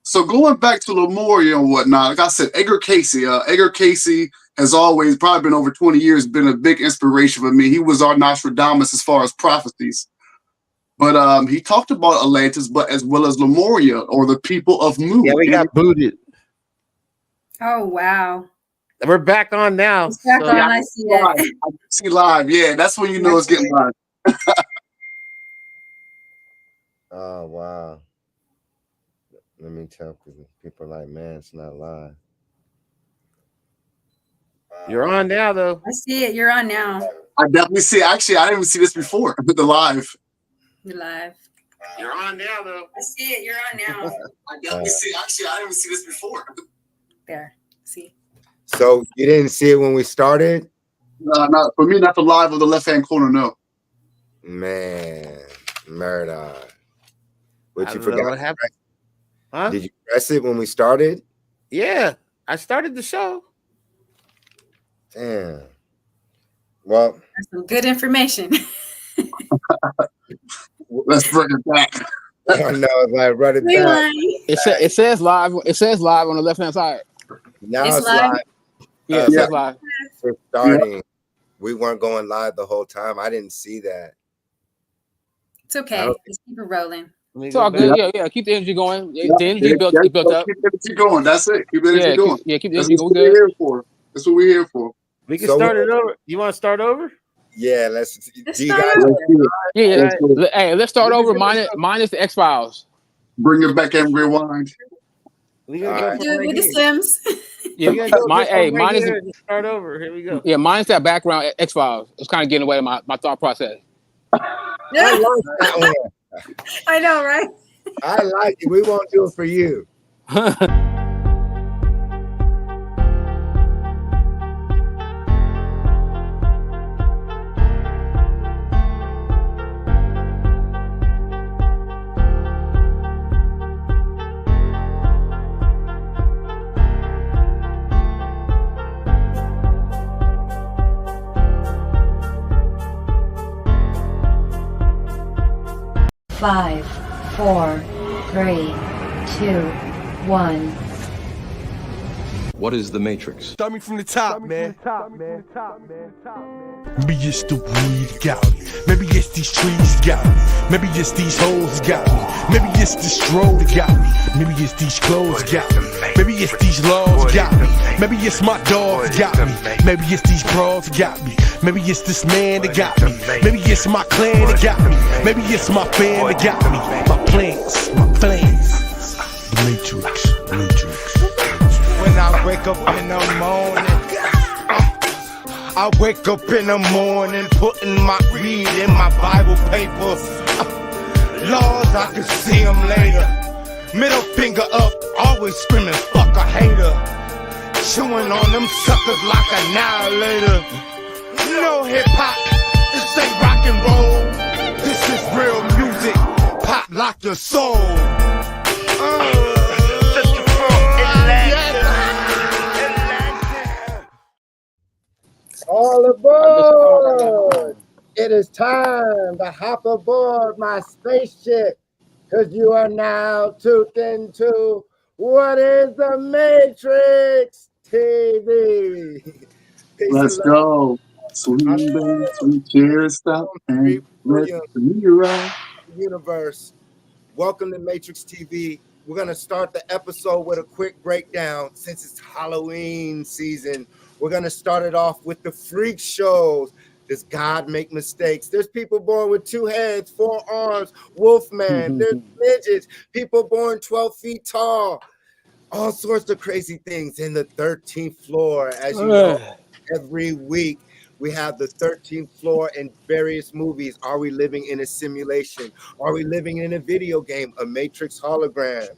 So going back to Lemuria and whatnot, like I said, Edgar Casey has always, probably been over 20 years, been a big inspiration for me. He was our Nostradamus as far as prophecies. But he talked about Atlantis, but as well as Lemuria, or the people of Mu. Yeah, we got booted. Oh, wow. We're back on now. It's back on, I see that. I see live. Yeah, that's when you know it's getting live. Oh, wow. Let me tell people like, man, it's not live. You're on now, though. I see it. You're on now. I definitely see it. Actually, I didn't even see this before, the live. You're live. You're on now, though. I see it. You're on now. I definitely see it. Actually, I didn't even see this before. There. See. So you didn't see it when we started? Not for me, not the live of the left-hand corner, no. Man, Murdoc. What you What forgot? happened? Huh? Did you press it when we started? Yeah, I started the show. Damn. Well, that's some good information. Let's bring it back. I know, like run it back. It says live. It says live on the left-hand side. Now it's live. Yeah, it says live. We're starting. Yeah. We weren't going live the whole time. I didn't see that. It's okay. Just keep it rolling. It's all good. Yeah. Keep the energy going. The energy built up. Keep the energy going. That's it. Keep the energy going. Keep the energy going. That's what we're here for. That's what we're here for. We can start it over. You want to start over? Yeah, let's. Do you guys? Yeah. Hey, let's start over. Minus the X-Files. Bring it back and rewind. We gonna do it with the Sims. Yeah, minus start over. Here we go. Yeah, minus that background X-Files. It's kind of getting away my thought process. I like that one. I know, right? I like it. We won't do it for you. 5, 4, 3, 2, 1. What is the Matrix? Start me from the top, man. Maybe it's the weed got me. Maybe it's these trees got me. Maybe it's these hoes got me. Maybe it's this stroll that got me. Maybe it's these clothes got me. Maybe it's these laws got me. Maybe it's my dogs got me. Maybe it's these bras got me. Maybe it's this man that got me. Maybe it's my clan that got me. Maybe it's my fam that got me. My plans, my plans. The Matrix. When I wake up in the morning, I wake up in the morning, putting my read in my Bible papers. Lord, I can see them later. Middle finger up, always screaming, fuck a hater. Chewing on them suckers like annihilator. No hip hop, this ain't rock and roll. This is real music, pop lock your soul. All aboard! It is time to hop aboard my spaceship, because you are now tuned into What is the Matrix TV? Let's go. Sweet cheers, stop and let me ride. Universe. Welcome to Matrix TV. We're going to start the episode with a quick breakdown since it's Halloween season. We're going to start it off with the freak shows. Does God make mistakes? There's people born with 2 heads, 4 arms, Wolfman. There's midgets, people born 12 feet tall. All sorts of crazy things in the 13th floor. As you know, every week we have the 13th floor in various movies. Are we living in a simulation? Are we living in a video game, a Matrix hologram?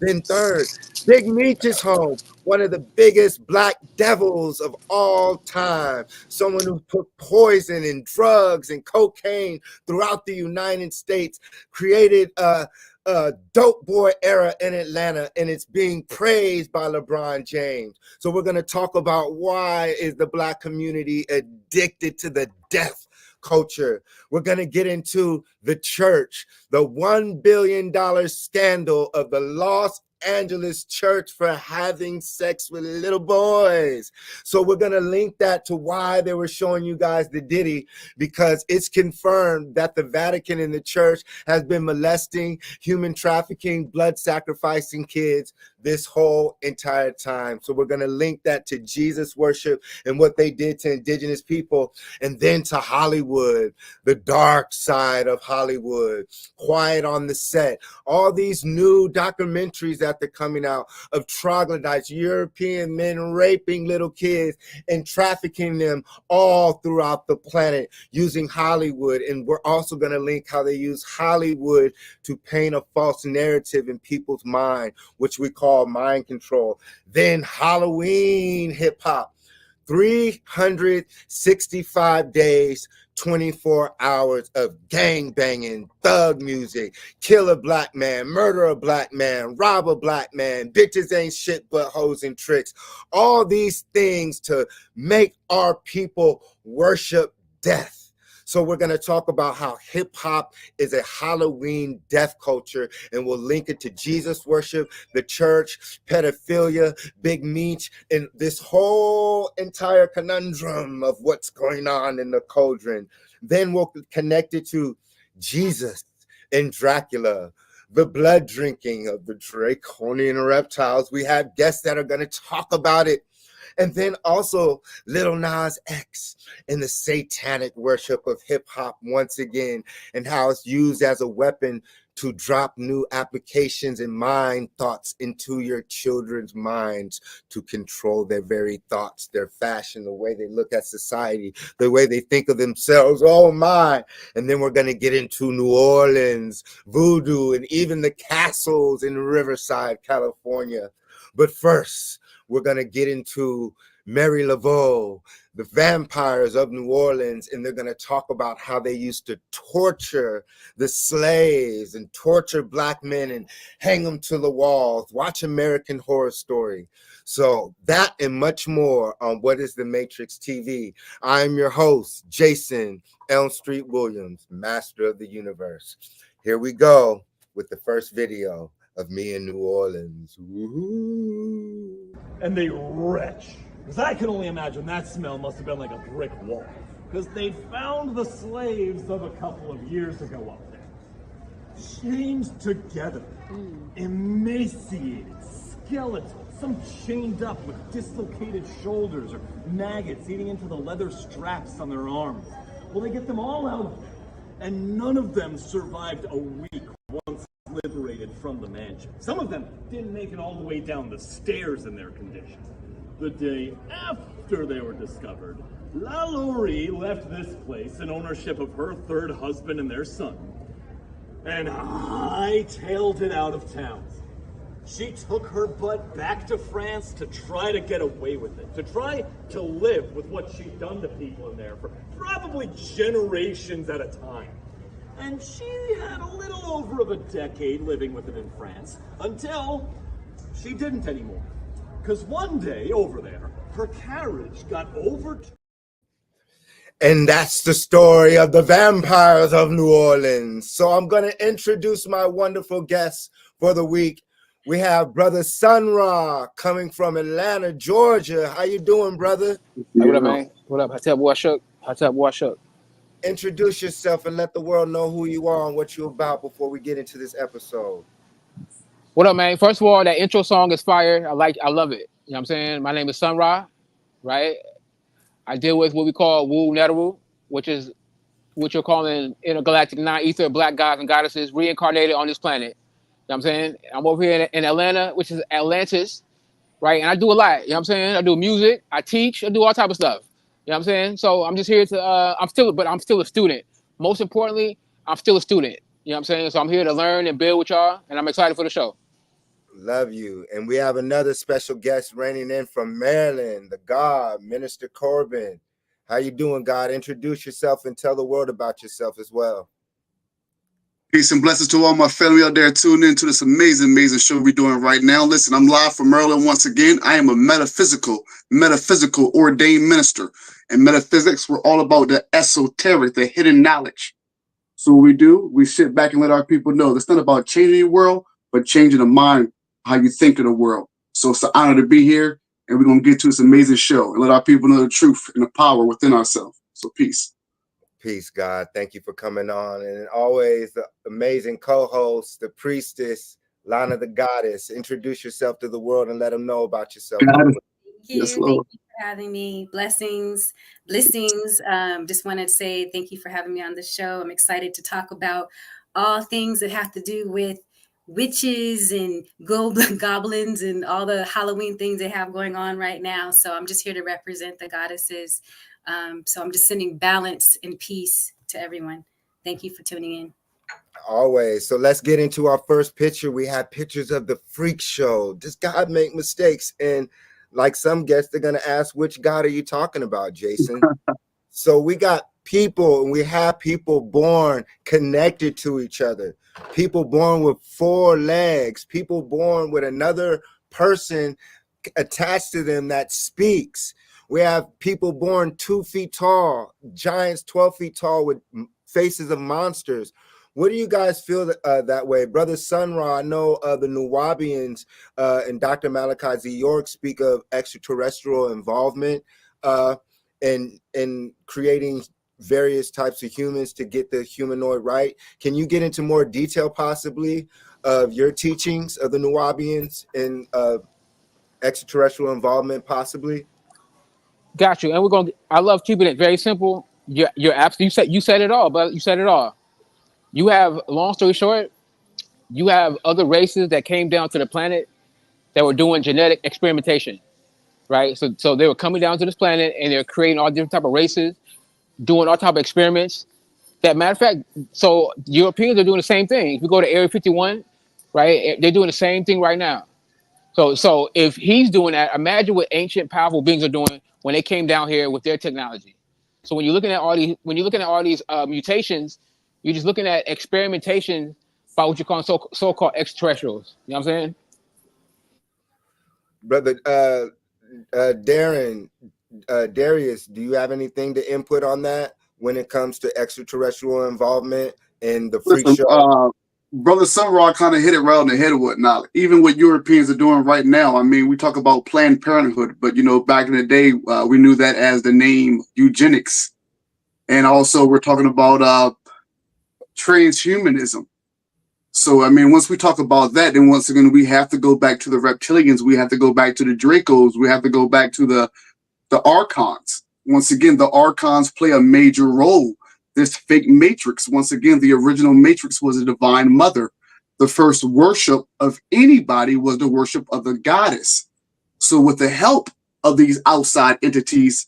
Then third, Big Meech is home, one of the biggest black devils of all time. Someone who put poison and drugs and cocaine throughout the United States, created a dope boy era in Atlanta, and it's being praised by LeBron James. So we're going to talk about why is the black community addicted to the death culture. We're going to get into the church, the $1 billion scandal of the Los Angeles church for having sex with little boys. So we're going to link that to why they were showing you guys the Diddy, because it's confirmed that the Vatican and the church has been molesting, human trafficking, blood sacrificing kids this whole entire time. So we're going to link that to Jesus worship and what they did to indigenous people, and then to Hollywood, the dark side of Hollywood, Quiet on the Set, all these new documentaries that they're coming out of troglodytes, European men raping little kids and trafficking them all throughout the planet using Hollywood. And we're also going to link how they use Hollywood to paint a false narrative in people's mind, which we call mind control. Then Halloween hip hop, 365 days, 24 hours of gang banging, thug music, kill a black man, murder a black man, rob a black man, bitches ain't shit but hoes and tricks. All these things to make our people worship death. So we're going to talk about how hip hop is a Halloween death culture, and we'll link it to Jesus worship, the church, pedophilia, Big Meech, and this whole entire conundrum of what's going on in the cauldron. Then we'll connect it to Jesus and Dracula, the blood drinking of the draconian reptiles. We have guests that are going to talk about it. And then also Lil Nas X and the satanic worship of hip hop once again, and how it's used as a weapon to drop new applications and mind thoughts into your children's minds to control their very thoughts, their fashion, the way they look at society, the way they think of themselves. Oh my. And then we're going to get into New Orleans, voodoo, and even the castles in Riverside, California. But first, we're going to get into Mary Laveau, the vampires of New Orleans, and they're going to talk about how they used to torture the slaves and torture black men and hang them to the walls. Watch American Horror Story. So that and much more on What is the Matrix TV. I'm your host, Jason Elm Street Williams, Master of the Universe. Here we go with the first video of me in New Orleans. Woo-hoo. And they retch. Because I can only imagine that smell must have been like a brick wall. Because they found the slaves of a couple of years ago up there. Chained together. Emaciated, skeletal. Some chained up with dislocated shoulders or maggots eating into the leather straps on their arms. Well, they get them all out of there. And none of them survived a week once liberated from the mansion. Some of them didn't make it all the way down the stairs in their condition. The day after they were discovered, La Laurie left this place in ownership of her third husband and their son, and hightailed it out of town. She took her butt back to France to try to get away with it, to try to live with what she'd done to people in there for probably generations at a time. And she had a little over of a decade living with it in France until she didn't anymore. Because one day over there, her carriage got overturned. And that's the story of the vampires of New Orleans. So I'm going to introduce my wonderful guests for the week. We have Brother Sun Ra coming from Atlanta, Georgia. How you doing, brother? Hey, what up, man? What up? What's up? Introduce yourself and let the world know who you are and what you're about before we get into this episode. What up, man? First of all, that intro song is fire. I love it. You know what I'm saying? My name is Sun Ra, right? I deal with what we call Wu Neteru, which is what you're calling intergalactic non-ether black gods and goddesses reincarnated on this planet. You know what I'm saying? I'm over here in Atlanta, which is Atlantis, right? And I do a lot. You know what I'm saying? I do music, I teach, I do all type of stuff. You know what I'm saying? So I'm just here to, I'm still a student. Most importantly, I'm still a student. You know what I'm saying? So I'm here to learn and build with y'all, and I'm excited for the show. Love you. And we have another special guest reigning in from Maryland, the God, Minister Corbin. How you doing, God? Introduce yourself and tell the world about yourself as well. Peace and blessings to all my family out there tuning in to this amazing show we're doing right now. Listen, I'm live from Maryland once again. I am a metaphysical ordained minister. In metaphysics, we're all about the esoteric, the hidden knowledge. So what we do, we sit back and let our people know it's not about changing the world, but changing the mind, how you think of the world. So it's an honor to be here, and we're going to get to this amazing show and let our people know the truth and the power within ourselves. So peace. Peace, God. Thank you for coming on. And always the amazing co-host, the priestess, Lana the Goddess. Introduce yourself to the world and let them know about yourself. Thank you. Yes, Thank Lord. you for having me. Blessings. Just wanted to say thank you for having me on the show. I'm excited to talk about all things that have to do with witches and goblins and all the Halloween things they have going on right now. So I'm just here to represent the goddesses. So I'm just sending balance and peace to everyone. Thank you for tuning in. Always. So let's get into our first picture. We have pictures of the freak show. Does God make mistakes? And like some guests, they're going to ask, which God are you talking about, Jason? So we got people, and we have people born connected to each other. People born with 4 legs. People born with another person attached to them that speaks. We have people born 2 feet tall, giants 12 feet tall with faces of monsters. What do you guys feel that way? Brother Sun Ra, I know the Nuwabians and Dr. Malachi Z. York speak of extraterrestrial involvement in creating various types of humans to get the humanoid right. Can you get into more detail possibly of your teachings of the Nuwabians and extraterrestrial involvement possibly? Got you. And I love keeping it very simple. You're absolutely, you said it all, but you said it all. You have, long story short, you have other races that came down to the planet that were doing genetic experimentation, right? So they were coming down to this planet and they're creating all different type of races, doing all type of experiments. That matter of fact, so Europeans are doing the same thing. If you go to Area 51, right, they're doing the same thing right now. So if he's doing that, imagine what ancient powerful beings are doing when they came down here with their technology. So when you're looking at all these mutations, you're just looking at experimentation by what you call so-called extraterrestrials. You know what I'm saying? Brother Darius, do you have anything to input on that when it comes to extraterrestrial involvement in the freak show? Brother Sunrock kind of hit it right on the head or whatnot. Even what Europeans are doing right now, I mean, we talk about Planned Parenthood, but, you know, back in the day, we knew that as the name eugenics. And also we're talking about transhumanism. So, I mean, once we talk about that, then once again, we have to go back to the reptilians. We have to go back to the Dracos. We have to go back to the Archons. Once again, the Archons play a major role. This fake matrix, once again, the original matrix was a divine mother. The first worship of anybody was the worship of the goddess. So with the help of these outside entities,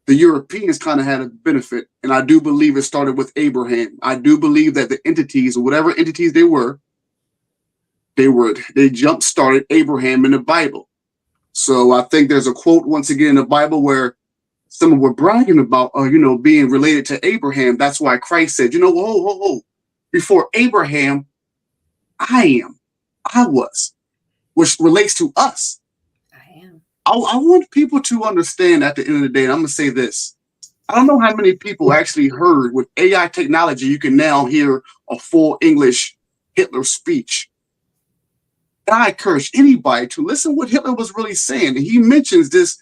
the Europeans kind of had a benefit. And I do believe it started with Abraham. I do believe that the entities, or whatever entities they jump-started Abraham in the Bible. So I think there's a quote once again in the Bible where someone were bragging about, being related to Abraham. That's why Christ said, whoa, before Abraham, I was, which relates to us. I am. I want people to understand at the end of the day, and I'm going to say this. I don't know how many people actually heard with AI technology, you can now hear a full English Hitler speech. And I encourage anybody to listen what Hitler was really saying. He mentions this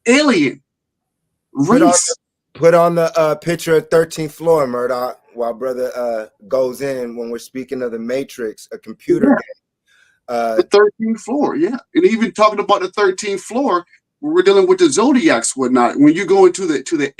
alien race. Put on the picture of 13th floor, Murdoc, while brother goes in when we're speaking of the Matrix, a computer game. The 13th floor, yeah. And even talking about the 13th floor, we're dealing with the zodiacs, whatnot. When you go into the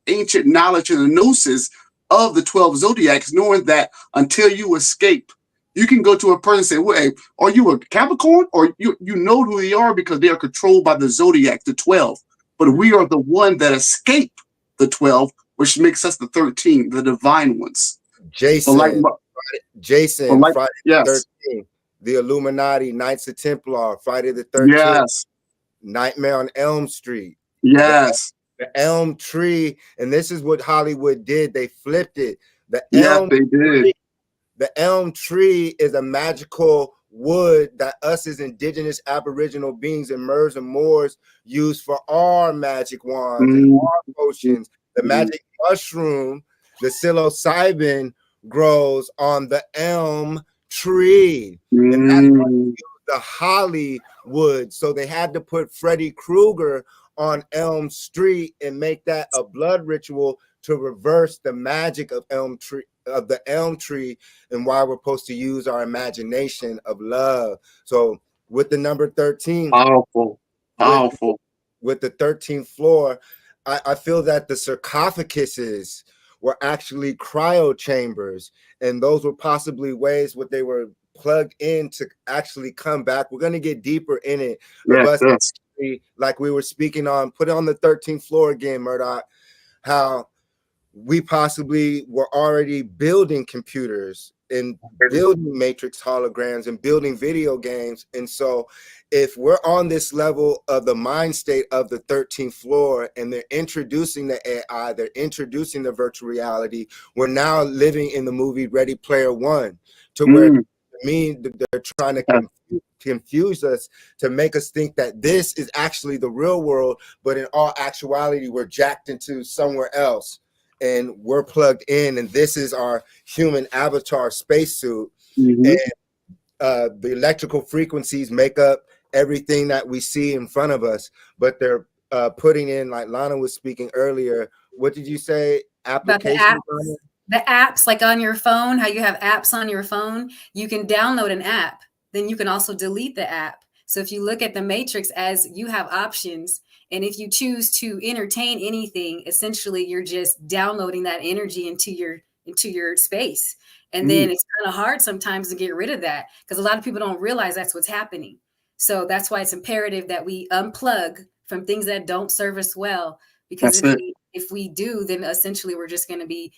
ancient knowledge and the gnosis of the 12 zodiacs, knowing that until you escape, you can go to a person and say, well, hey, are you a Capricorn? Or you know who they are because they are controlled by the zodiac, the 12. But we are the one that escape the 12, which makes us the 13, the divine ones. Jason, Friday yes. 13, the Illuminati, Knights of Templar, Friday the 13th, yes. Nightmare on Elm Street. Yes. The elm tree, and this is what Hollywood did. They flipped it. They did. The elm tree is a magical wood that us as indigenous aboriginal beings and Murs and Moors use for our magic wands and our potions. The magic mushroom, the psilocybin, grows on the elm tree. And that's why we use the Hollywood. So they had to put Freddy Krueger on Elm Street and make that a blood ritual to reverse the magic of the elm tree, and why we're supposed to use our imagination of love. So with the number 13, powerful. With the 13th floor, I feel that the sarcophaguses were actually cryo chambers, and those were possibly ways what they were plugged in to actually come back. We're going to get deeper in it. Yes. Like we were speaking on, put it on the 13th floor again, Murdoc, how we possibly were already building computers and building matrix holograms and building video games. And so if we're on this level of the mind state of the 13th floor and they're introducing the AI, they're introducing the virtual reality, we're now living in the movie Ready Player One, to where they're trying to confuse us to make us think that this is actually the real world, but in all actuality, we're jacked into somewhere else. And we're plugged in, and this is our human avatar spacesuit. And the electrical frequencies make up everything that we see in front of us. But they're putting in, like Lana was speaking earlier. What did you say? Applications? The apps, like on your phone, how you have apps on your phone, you can download an app. Then you can also delete the app. So if you look at the Matrix as you have options, and if you choose to entertain anything, essentially you're just downloading that energy into your space. And then it's kind of hard sometimes to get rid of that, because a lot of people don't realize that's what's happening. So that's why it's imperative that we unplug from things that don't serve us well, because if we do, then essentially we're just going to be,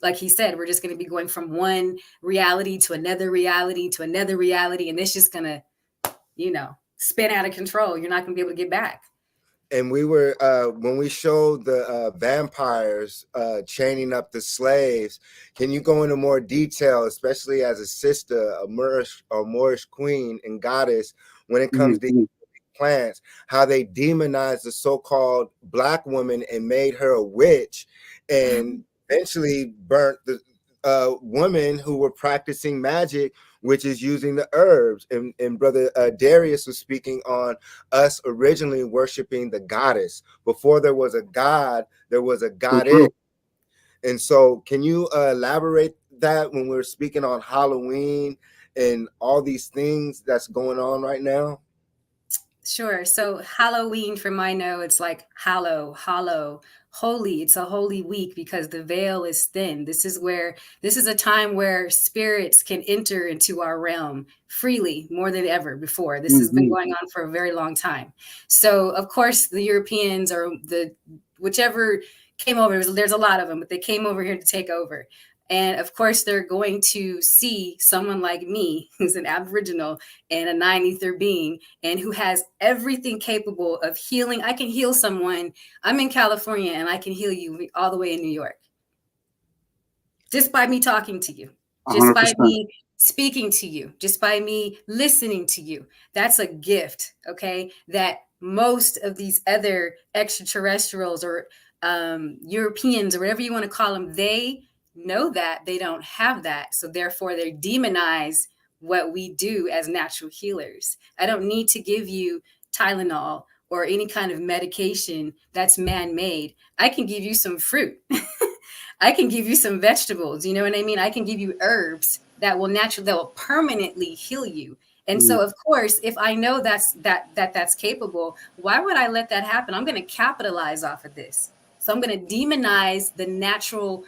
like he said, we're just going to be going from one reality to another reality to another reality. And it's just going to, spin out of control. You're not going to be able to get back. And we were, when we showed the vampires chaining up the slaves, can you go into more detail, especially as a sister, a Moorish queen and goddess, when it comes to plants, how they demonized the so-called Black woman and made her a witch, and eventually burnt the women who were practicing magic, which is using the herbs. And Brother Darius was speaking on us originally worshiping the goddess. Before there was a god, there was a goddess. And so can you elaborate that when we're speaking on Halloween and all these things that's going on right now? Sure. So Halloween, from I know, it's like hollow, holy. It's a holy week because the veil is thin. This is a time where spirits can enter into our realm freely, more than ever before. This has been going on for a very long time. So of course the Europeans, or whichever came over, there's a lot of them, but they came over here to take over. And of course, they're going to see someone like me, who's an Aboriginal and a 9 ether being, and who has everything capable of healing. I can heal someone. I'm in California, and I can heal you all the way in New York. Just by me talking to you, just 100%. By me speaking to you, just by me listening to you. That's a gift, okay? That most of these other extraterrestrials or Europeans, or whatever you want to call them, they know that they don't have that. So therefore they demonize what we do as natural healers. I don't need to give you Tylenol or any kind of medication that's man-made. I can give you some fruit. I can give you some vegetables. You know what I mean? I can give you herbs that will permanently heal you. And so, of course, if I know that's capable, why would I let that happen? I'm going to capitalize off of this. So I'm going to demonize the natural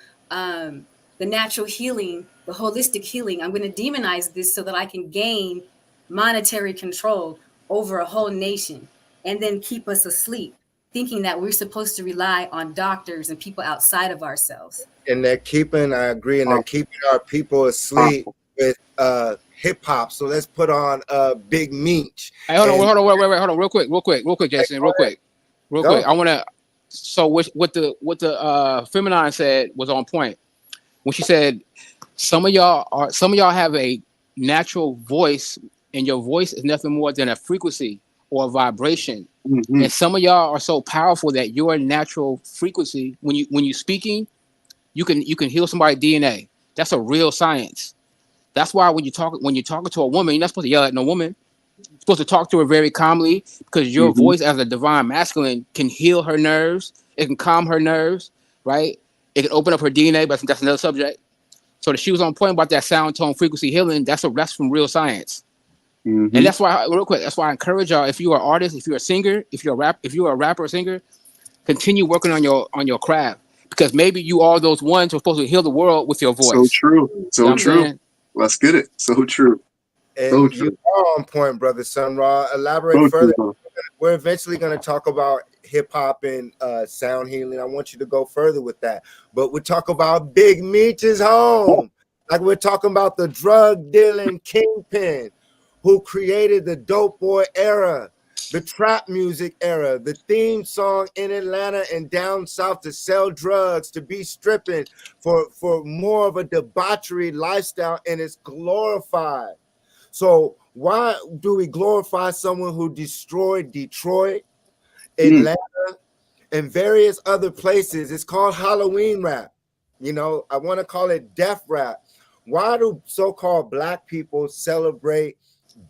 healing, the holistic healing. I'm going to demonize this so that I can gain monetary control over a whole nation, and then keep us asleep, thinking that we're supposed to rely on doctors and people outside of ourselves. And they're keeping our people asleep with hip hop. So let's put on Big Meech. Hey, hold on, real quick, Jason, real quick. I want to. So what the feminine said was on point when she said some of y'all have a natural voice, and your voice is nothing more than a frequency or a vibration. And some of y'all are so powerful that your natural frequency, when you speaking, you can heal somebody's DNA. That's a real science. That's why when you're talking to a woman, you're not supposed to yell at no woman. supposed to talk to her very calmly, because your voice as a divine masculine can heal her nerves. It can calm her nerves, right? It can open up her DNA, but that's another subject. So she was on point about that sound, tone, frequency healing. That's from real science. And that's why, real quick, that's why I encourage y'all, if you're an artist, if you're a singer, if you're a rapper or singer, continue working on your craft, because maybe you are those ones who are supposed to heal the world with your voice. So true. So you know true. Let's get it. So true. And so true. You are on point, brother Sun Ra. Elaborate So further. true, We're eventually going to talk about hip hop and sound healing. I want you to go further with that. But we talk about Big Meech's home. Like we're talking about the drug dealing kingpin who created the dope boy era, the trap music era, the theme song in Atlanta and down south to sell drugs, to be stripping for more of a debauchery lifestyle, and it's glorified. So why do we glorify someone who destroyed Detroit, Atlanta, and various other places? It's called Halloween rap. You know, I want to call it death rap. Why do so-called Black people celebrate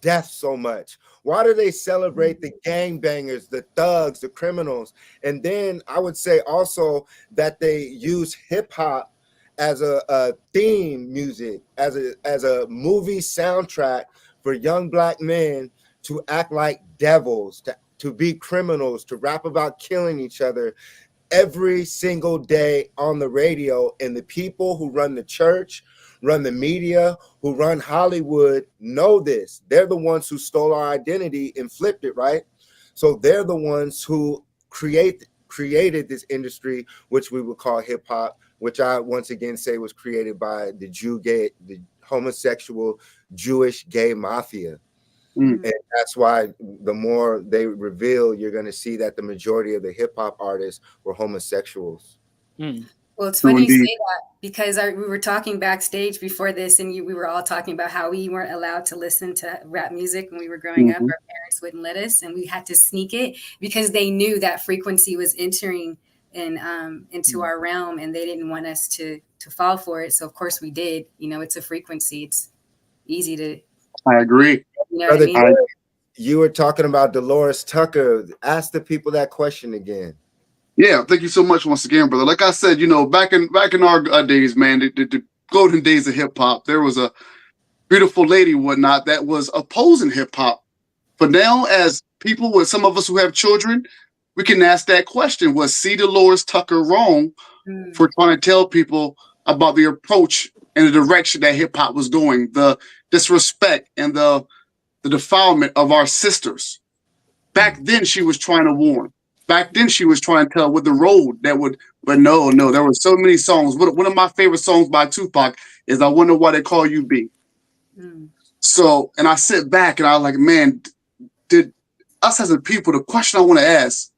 death so much? Why do they celebrate the gangbangers, the thugs, the criminals? And then I would say also that they use hip hop as a theme music, as a movie soundtrack for young Black men to act like devils, to be criminals, to rap about killing each other every single day on the radio. And the people who run the church, run the media, who run Hollywood know this. They're the ones who stole our identity and flipped it, right? So they're the ones who created this industry, which we would call hip hop, which I once again say was created by the homosexual Jewish gay mafia. And that's why the more they reveal, you're going to see that the majority of the hip hop artists were homosexuals. Well, it's funny you say that, because we were talking backstage before this, and we were all talking about how we weren't allowed to listen to rap music when we were growing up. Our parents wouldn't let us, and we had to sneak it because they knew that frequency was entering into our realm, and they didn't want us to fall for it. So of course we did. You know, it's a frequency. It's easy to. I agree. You know what I mean? You were talking about Dolores Tucker. Ask the people that question again. Yeah, thank you so much once again, brother. Like I said, you know, back in our days, man, the golden days of hip hop, there was a beautiful lady, whatnot, that was opposing hip hop. But now, as people, with some of us who have children, we can ask that question: was C. Dolores Tucker wrong for trying to tell people about the approach and the direction that hip hop was going, the disrespect and the defilement of our sisters? Back then, she was trying to warn. Back then, she was trying to tell with the road that would, but no, there were so many songs. One of my favorite songs by Tupac is "I Wonder Why They Call You B." So, and I sit back and I was like, man, did us as a people, the question I want to ask,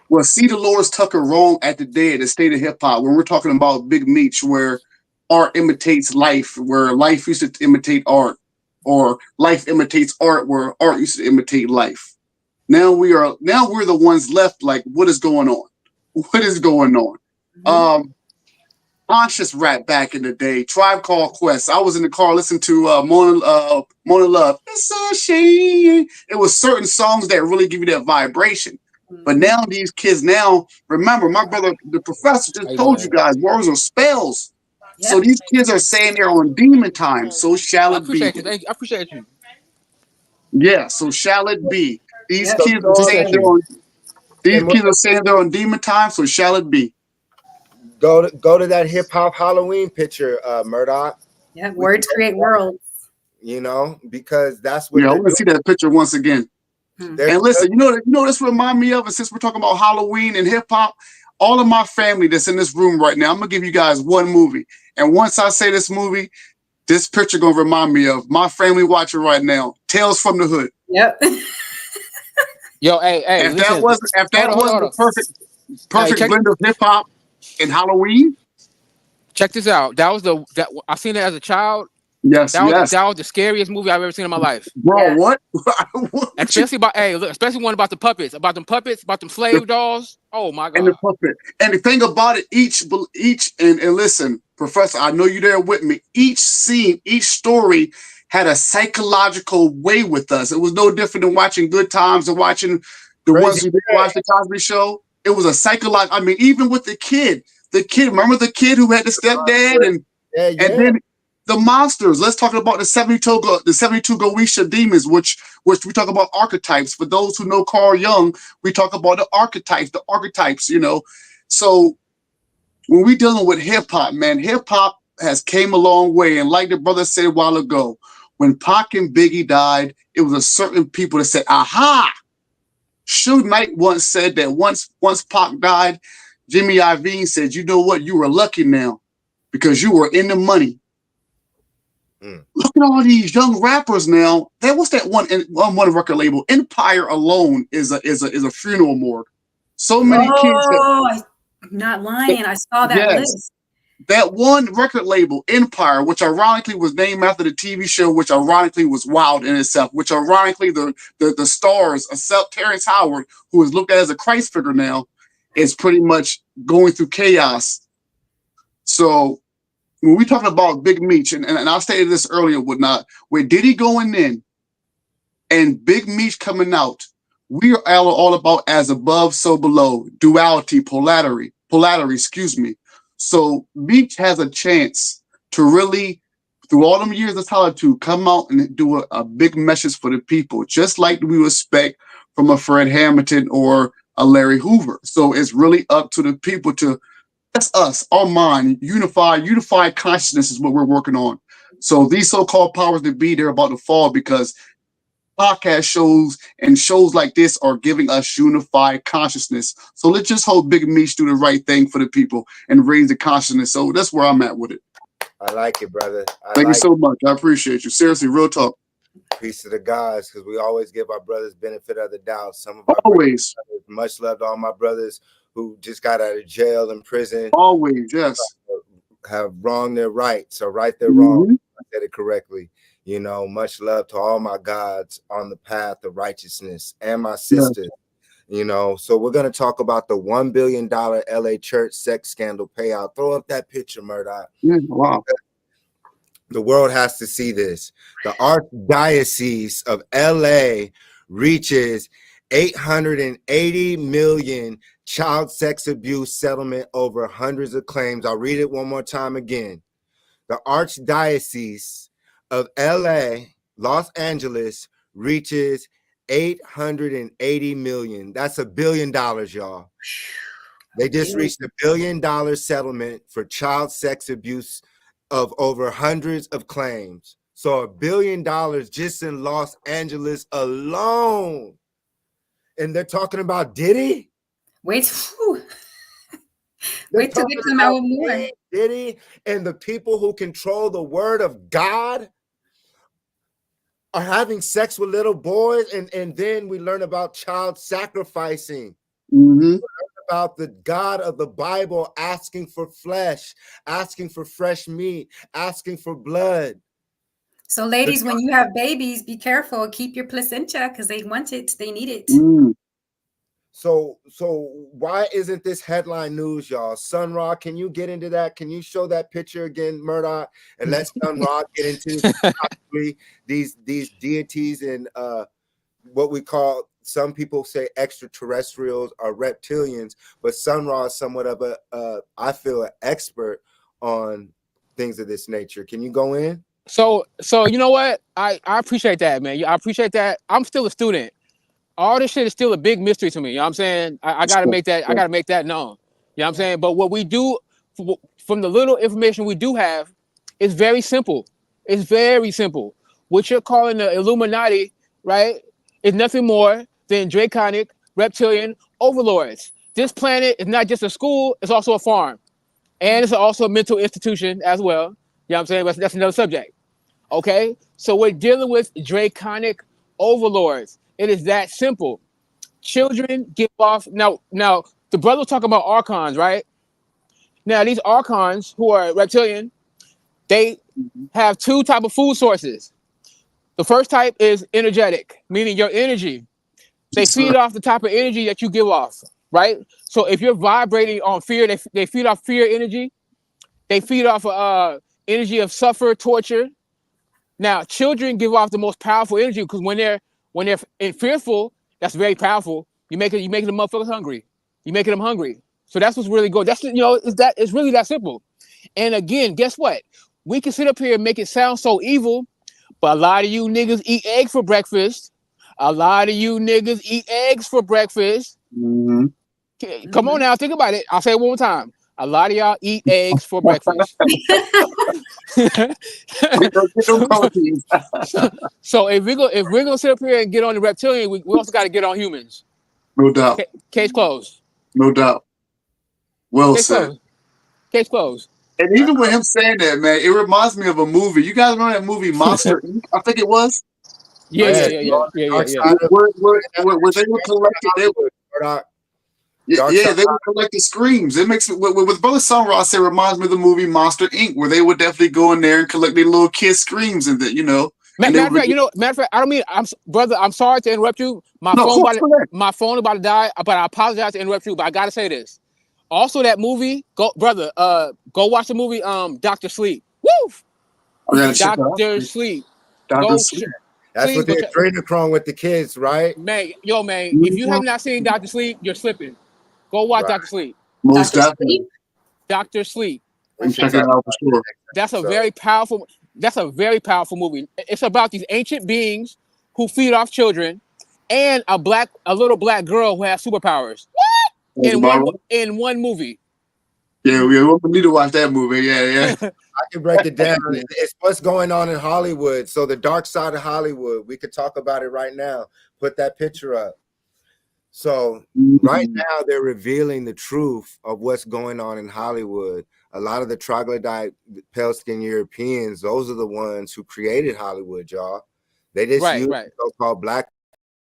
was C. Dolores Tucker wrong at the day of the state of hip hop when we're talking about Big Meech, where art imitates life, where life used to imitate art, or life imitates art, where art used to imitate life? Now we're the ones left like, what is going on? What is going on? Conscious rap back in the day, Tribe Called Quest. I was in the car listening to Mona Love. It's a shame. It was certain songs that really give you that vibration. But now these kids remember, my brother, the professor, just told you guys, words are spells. Yep. So these kids are saying they're on demon time. So shall it be. I appreciate you. Yeah, so shall it be. These kids are saying they're on demon time, so shall it be. Go to that hip hop Halloween picture, Murdoc. Yeah, words create worlds. You know, because that's what. Yeah, I want to see that picture once again. And listen, you know, this remind me of, and since we're talking about Halloween and hip hop, all of my family that's in this room right now, I'm gonna give you guys one movie, and once I say this movie, this picture gonna remind me of my family watching right now. Tales from the Hood. Yep. Yo, hey, if that wasn't the perfect blend of hip hop and Halloween. Check this out. That was I seen it as a child. Yes, that was the scariest movie I've ever seen in my life. Bro, what? Especially especially one about the puppets, about them slave dolls. Oh my God. And the puppet. And the thing about it, each and listen, Professor, I know you're there with me. Each scene, each story had a psychological way with us. It was no different than watching Good Times or watching the ones who didn't watch the Cosby Show. It was a psychological. I mean, even with the kid, remember the kid who had the stepdad, and then the monsters. Let's talk about the 72 Goetia demons, which we talk about archetypes. For those who know Carl Jung, we talk about the archetypes, you know. So when we dealing with hip hop, man, hip hop has came a long way. And like the brother said a while ago, when Pac and Biggie died, it was a certain people that said, aha. Suge Knight once said that once Pac died, Jimmy Iovine said, you know what, you were lucky now because you were in the money. Look at all these young rappers now. What's that one record label? Empire alone is a funeral morgue. So many kids. I'm not lying. I saw that list. That one record label, Empire, which ironically was named after the TV show, which ironically was wild in itself, which ironically the stars, except Terrence Howard, who is looked at as a Christ figure now, is pretty much going through chaos. So when we talking about Big Meech, and I stated this earlier, whatnot, with Diddy going in and Big Meech coming out, we are all about as above, so below, duality, polarity, excuse me. So Meech has a chance to really, through all them years of solitude, come out and do a big message for the people, just like we expect from a Fred Hampton or a Larry Hoover. So it's really up to the people to, that's us, our mind, unified consciousness is what we're working on. So these so-called powers that be, they're about to fall because podcast shows and shows like this are giving us unified consciousness. So let's just hope Big Meech do the right thing for the people and raise the consciousness. So that's where I'm at with it. I like it, brother. Thank you so much. I appreciate you. Seriously, real talk. Peace to the gods, because we always give our brothers benefit of the doubt. Some of our always brothers, much love to all my brothers who just got out of jail and prison. Always, yes. Have wronged their rights or right their wrong. I said it correctly. You know, much love to all my gods on the path of righteousness and my sisters. You know, so we're going to talk about the $1 billion LA church sex scandal payout. Throw up that picture, Murdoc. Wow. The world has to see this. The Archdiocese of LA reaches 880 million child sex abuse settlement over hundreds of claims. I'll read it one more time again. The Archdiocese of LA, Los Angeles, reaches 880 million. That's $1 billion, y'all. They just reached $1 billion settlement for child sex abuse of over hundreds of claims. So $1 billion just in Los Angeles alone. And they're talking about Diddy? Wait till they come out with more. Diddy and the people who control the word of God are having sex with little boys, and then we learn about child sacrificing. We learn about the God of the Bible asking for flesh, asking for fresh meat, asking for blood. So ladies, when you have babies, be careful. Keep your placenta because they want it. They need it. So why isn't this headline news, y'all? Sun Ra, can you get into that? Can you show that picture again, Murdoc? And let Sun Ra get into these deities and what we call, some people say extraterrestrials or reptilians, but Sun Ra is somewhat of a, I feel, an expert on things of this nature. Can you go in? So you know what? I appreciate that, man. I appreciate that. I'm still a student. All this shit is still a big mystery to me. You know what I'm saying? I gotta make that known. You know what I'm saying? But what we do from the little information we do have is very simple. It's very simple. What you're calling the Illuminati, right, is nothing more than draconic reptilian overlords. This planet is not just a school, it's also a farm. And it's also a mental institution as well. You know what I'm saying? But that's another subject. Okay? So we're dealing with draconic overlords. It is that simple. Children give off. Now, the brother was talking about archons, right? Now, these archons who are reptilian, they have two type of food sources. The first type is energetic, meaning your energy. They feed off the type of energy that you give off, right? So if you're vibrating on fear, they feed off fear energy. They feed off energy of suffer, torture, Now, children give off the most powerful energy because when they're fearful, that's very powerful. You make the motherfuckers hungry. You making them hungry. So that's what's really good. That's it's really that simple. And again, guess what? We can sit up here and make it sound so evil, but a lot of you niggas eat eggs for breakfast. A lot of you niggas eat eggs for breakfast. Mm-hmm. Come on now, think about it. I'll say it one more time. A lot of y'all eat eggs for breakfast. So if we're gonna sit up here and get on the reptilian, we also got to get on humans. No doubt. Case closed. No doubt. Well said. Case closed. And even with him saying that, man, it reminds me of a movie. You guys remember that movie Monster Inc.? I think it was. Yeah. Where they were collecting. They were collecting screams. It makes with Brother Sunrise say reminds me of the movie Monster Inc., where they would definitely go in there and collect their little kids' screams and that, Matter of fact, I don't mean I'm sorry to interrupt you. My phone about to die, but I apologize to interrupt you, but I gotta say this. Also, that movie, go watch the movie Dr. Sleep. Woo! Dr. Sleep. Dr. Sleep. That's what they're adrenochrome with the kids, right? Man, if you have not seen Dr. Sleep, you're slipping. Go watch Dr. Sleep. Most definitely. Dr. Sleep. Check it out for sure. That's a very powerful movie. It's about these ancient beings who feed off children and a little black girl who has superpowers. What? In one movie. Yeah, we need to watch that movie. Yeah. I can break it down. It's what's going on in Hollywood. So the dark side of Hollywood. We could talk about it right now. Put that picture up. So right now they're revealing the truth of what's going on in Hollywood. A lot of the troglodyte, pale-skinned Europeans, those are the ones who created Hollywood, y'all. They just use so-called black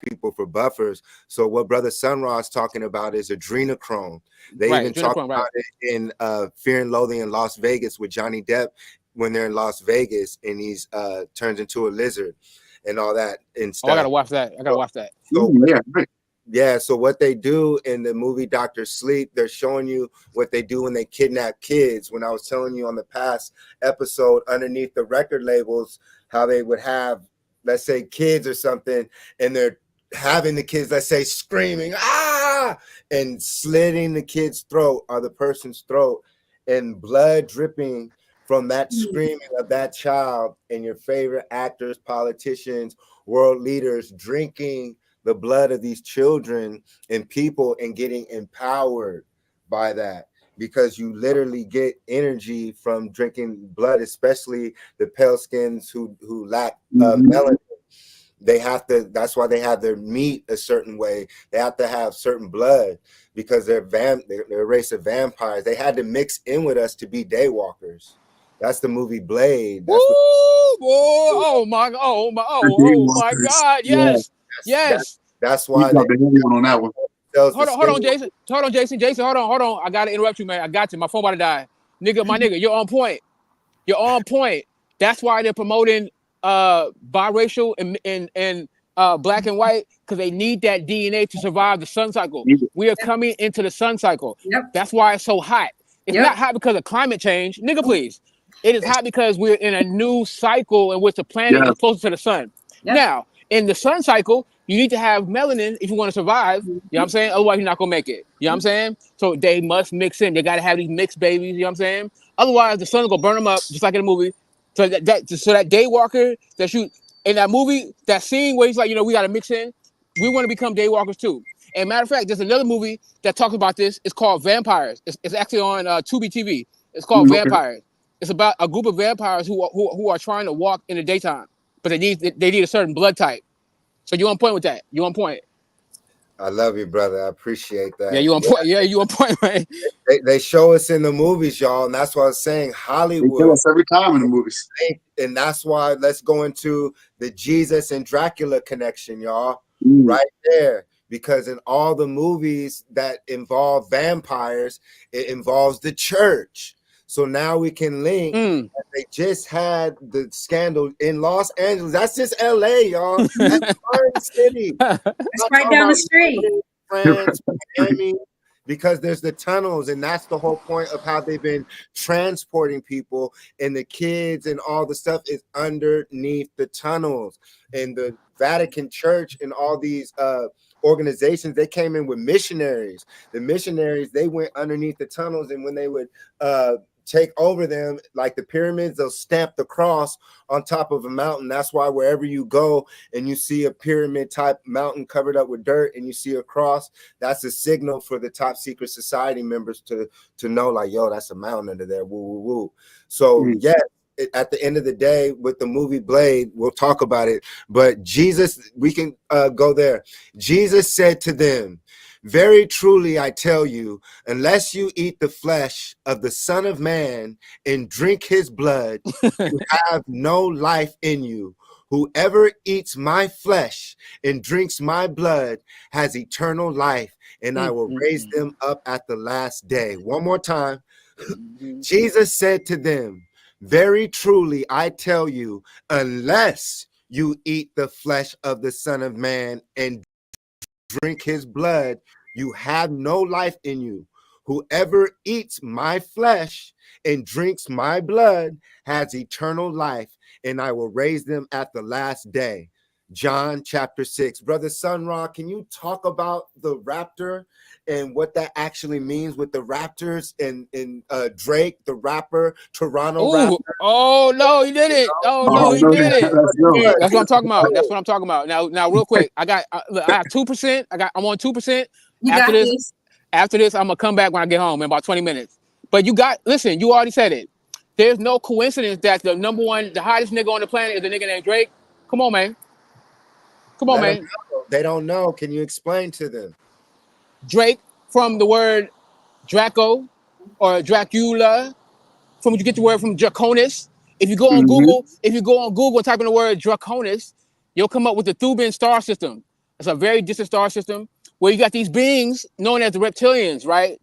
people for buffers. So what Brother Sunrise talking about is adrenochrome. They even talk about it in Fear and Loathing in Las Vegas with Johnny Depp when they're in Las Vegas and he's turns into a lizard and all that and stuff. I gotta watch that. So, yeah, so what they do in the movie Dr. Sleep, they're showing you what they do when they kidnap kids. When I was telling you on the past episode, underneath the record labels, how they would have, let's say, kids or something, and they're having the kids, let's say, screaming, ah, and slitting the kid's throat or the person's throat, and blood dripping from that screaming of that child, and your favorite actors, politicians, world leaders drinking the blood of these children and people and getting empowered by that, because you literally get energy from drinking blood, especially the pale skins who lack melanin. They have to, that's why they have their meat a certain way. They have to have certain blood because they're a race of vampires. They had to mix in with us to be daywalkers. That's the movie Blade. That's oh my God. Yes. That's why on that one. Hold on, Jason. Jason, hold on. I gotta interrupt you, man. I got you. My phone about to die. My nigga, you're on point. That's why they're promoting biracial and black and white, because they need that DNA to survive the sun cycle. We are coming into the sun cycle. That's why it's so hot. It's not hot because of climate change, nigga, please. It is hot because we're in a new cycle in which the planet is closer to the sun. Now, in the sun cycle, you need to have melanin if you want to survive. You know what I'm saying? Otherwise, you're not going to make it. You know what I'm saying? So they must mix in. They got to have these mixed babies. You know what I'm saying? Otherwise, the sun's going to burn them up, just like in the movie. So that daywalker that shoot in that movie, that scene where he's like, we got to mix in. We want to become daywalkers too. And matter of fact, there's another movie that talks about this. It's called Vampires. It's actually on Tubi TV. It's called Vampires. It's about a group of vampires who are trying to walk in the daytime, but they need a certain blood type. So you on point with that? You on point? I love you, brother. I appreciate that. Yeah, you on point. Yeah, you on point, man. They show us in the movies, y'all, and that's why I was saying Hollywood. They kill us every time in the movies, and that's why let's go into the Jesus and Dracula connection, y'all, right there. Because in all the movies that involve vampires, it involves the church. So now we can link. They just had the scandal in Los Angeles. That's just LA, y'all. That's Garden City. It's right down the street. France, Miami, because there's the tunnels, and that's the whole point of how they've been transporting people, and the kids and all the stuff is underneath the tunnels. And the Vatican Church and all these organizations, they came in with missionaries. The missionaries, they went underneath the tunnels, and when they would take over them, like the pyramids, they'll stamp the cross on top of a mountain. That's why wherever you go and you see a pyramid type mountain covered up with dirt and you see a cross, that's a signal for the top secret society members to know, like, yo, that's a mountain under there. Woo, woo, woo. So yeah, at the end of the day, with the movie Blade, we'll talk about it, but Jesus, we can go there. Jesus said to them, very truly, I tell you, unless you eat the flesh of the Son of Man and drink his blood, you have no life in you. Whoever eats my flesh and drinks my blood has eternal life, and I will raise them up at the last day. One more time. Jesus said to them, very truly, I tell you, unless you eat the flesh of the Son of Man and drink his blood, you have no life in you. Whoever eats my flesh and drinks my blood has eternal life, and I will raise them at the last day. John chapter 6. Brother Sun Ra, can you talk about the raptor and what that actually means with the Raptors and Drake, the rapper, Toronto rapper? Oh no, he did it. Oh no, he did it. That's what I'm talking about. That's what I'm talking about. Now, real quick, I got 2%. I'm on 2%. After this, I'm gonna come back when I get home in about 20 minutes. But listen, you already said it. There's no coincidence that the number one, the hottest nigga on the planet is a nigga named Drake. Come on, man. Come on, man. They don't know. Can you explain to them? Drake, from the word Draco or Dracula, from you get the word from Draconis. If you go on Google, and type in the word Draconis, you'll come up with the Thuban star system. It's a very distant star system where you got these beings known as the reptilians, right?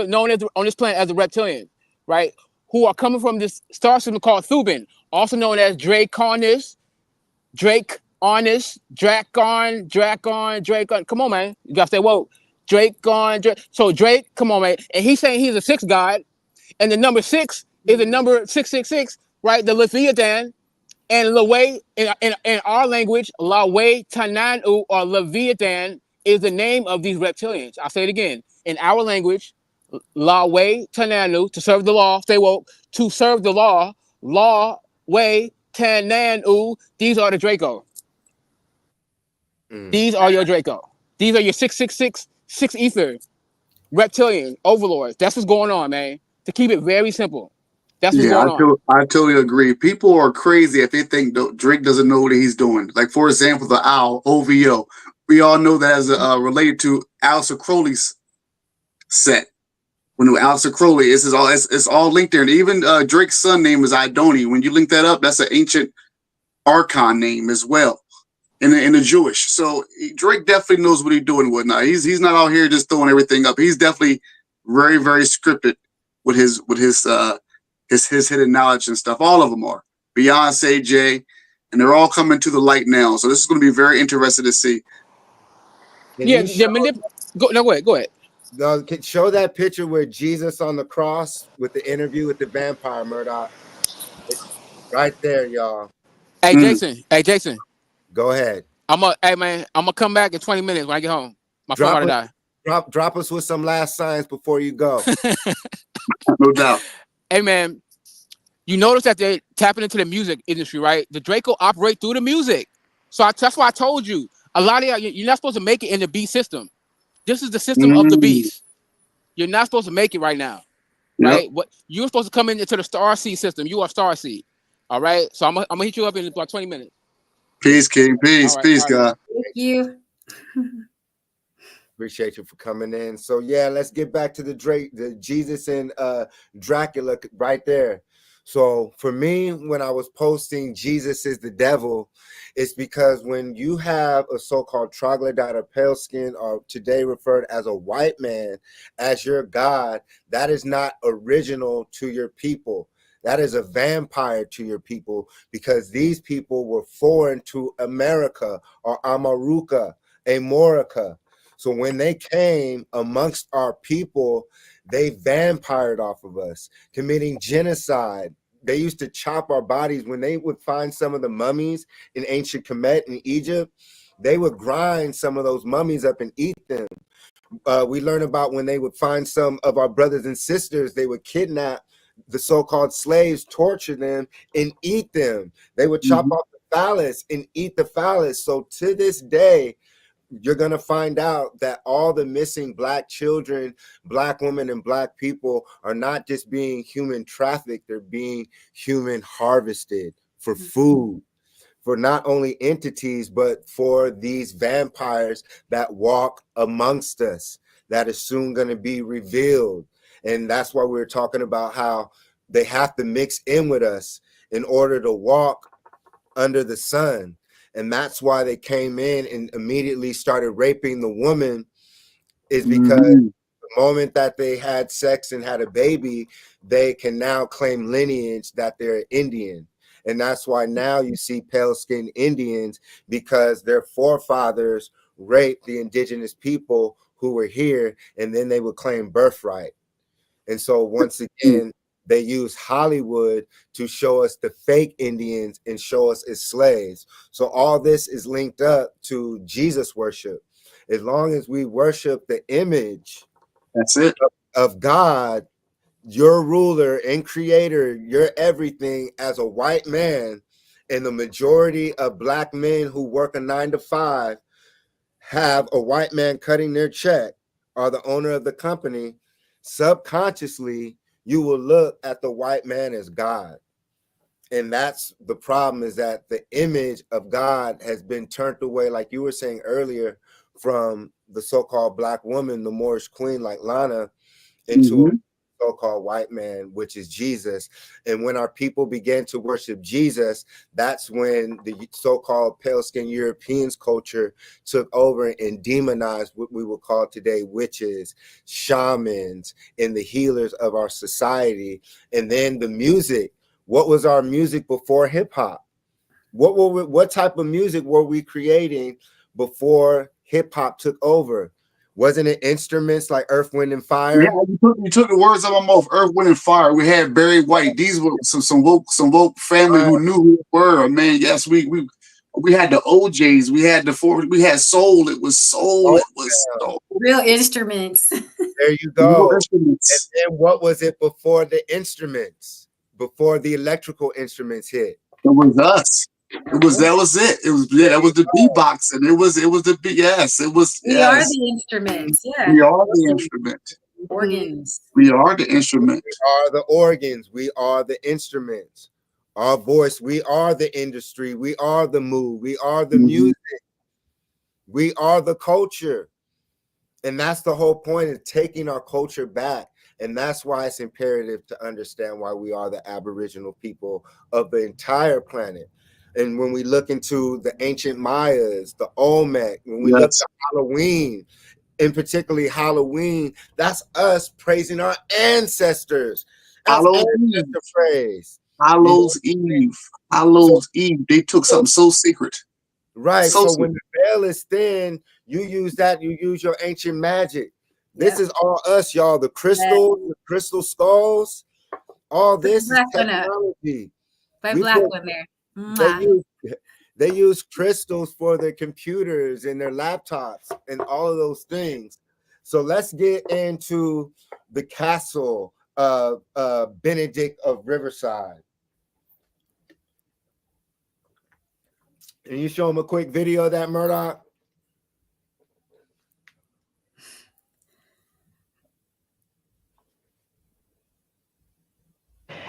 Known as on this planet as the reptilians, right? Who are coming from this star system called Thuban, also known as Draconis, Drake-onis, Dracon. Come on, man. You gotta say, whoa, Drake. So Drake, come on, man. And he's saying he's a sixth god. And the number 6 is the number 666, right? The Leviathan. And Lawe, in our language, Lawe Tananu or Leviathan is the name of these reptilians. I'll say it again. In our language, Lawe Tananu, to serve the law, stay woke, to serve the law, Lawe Tananu, these are the Draco. These are your Draco. These are your 666, 6 ether, reptilian overlords. That's what's going on, man. To keep it very simple. That's what's going on. I totally agree. People are crazy if they think Drake doesn't know what he's doing. Like, for example, the owl, OVO. We all know that as related to Aleister Crowley's set. When Aleister Crowley, it's all linked there. And even Drake's son name is Idoni. When you link that up, that's an ancient archon name as well in the Jewish. So Drake definitely knows what he's doing and whatnot. He's not out here just throwing everything up. He's definitely very, very scripted with his hidden knowledge and stuff. All of them are. Beyonce, Jay, and they're all coming to the light now. So this is going to be very interesting to see. Go ahead. No, can show that picture with Jesus on the cross with the interview with the vampire, Murdoc. Right there, y'all. Hey, Jason. Go ahead. I'm gonna come back in 20 minutes when I get home. My phone gotta die. Drop us with some last signs before you go. No doubt. Hey, man, you notice that they're tapping into the music industry, right? The Draco operate through the music. So that's why I told you, a lot of you're not supposed to make it in the beast system. This is the system of the beast. You're not supposed to make it right now, right? What you're supposed to come into the Star Seed system. You are Star Seed, all right? So I'm gonna hit you up in about 20 minutes. Peace, King. Peace, peace, God. Thank you. Appreciate you for coming in. So yeah, let's get back to the Jesus and Dracula right there. So for me, when I was posting Jesus is the devil, it's because when you have a so-called troglodyte or pale skin, or today referred as a white man, as your God, that is not original to your people. That is a vampire to your people, because these people were foreign to America or Amaruka, Amorica. So when they came amongst our people, they vampired off of us, committing genocide. They used to chop our bodies. When they would find some of the mummies in ancient Kemet in Egypt, they would grind some of those mummies up and eat them. We learn about when they would find some of our brothers and sisters, they would kidnap the so-called slaves, torture them, and eat them. They would chop off the phallus and eat the phallus. So to this day, you're going to find out that all the missing Black children, Black women, and Black people are not just being human trafficked, they're being human harvested for food, for not only entities, but for these vampires that walk amongst us, that is soon going to be revealed. And that's why we're talking about how they have to mix in with us in order to walk under the sun. And that's why they came in and immediately started raping the woman, is because the moment that they had sex and had a baby, they can now claim lineage that they're Indian. And that's why now you see pale-skinned Indians, because their forefathers raped the indigenous people who were here, and then they would claim birthright. And so once again, they use Hollywood to show us the fake Indians and show us as slaves. So all this is linked up to Jesus worship. As long as we worship the image, that's it, of God, your ruler and creator, your everything, as a white man, and the majority of Black men who work a 9-to-5 have a white man cutting their check, or the owner of the company, subconsciously you will look at the white man as God. And that's the problem, is that the image of God has been turned away, like you were saying earlier, from the so-called Black woman, the Moorish queen like Lana, into a so-called white man, which is Jesus. And when our people began to worship Jesus, that's when the so-called pale-skinned Europeans culture took over and demonized what we would call today witches, shamans, and the healers of our society. And then the music. What was our music before hip-hop? What type of music were we creating before hip-hop took over? Wasn't it instruments like Earth, Wind, and Fire? Yeah, you took the words out of my mouth. Earth, Wind, and Fire. We had Barry White. These were some woke family who knew who we were. Man, yes, we had the OJs. We had we had soul. It was soul. It was soul. Real instruments. There you go. And then what was it before the instruments? Before the electrical instruments hit? It was us. That was it. It was that was the beatbox, and it was the yes. It was. We are the instruments. Yeah. We are the instrument. Organs. We are the instrument. We are the organs. We are the instruments. Our voice. We are the industry. We are the mood. We are the music. We are the culture. And that's the whole point, of taking our culture back. And that's why it's imperative to understand why we are the Aboriginal people of the entire planet. And when we look into the ancient Mayas, the Olmec, when we look at Halloween, and particularly Halloween, that's us praising our ancestors. Ancestor praise. Hallows Eve. Hallows Eve. They took something so secret. Right. So when the veil is thin, you use that. You use your ancient magic. This is all us, y'all. The crystals, the crystal skulls, all this is technology. Black one there. They use crystals for their computers and their laptops and all of those things. So let's get into the castle of Benedict of Riverside. Can you show them a quick video of that, Murdoc?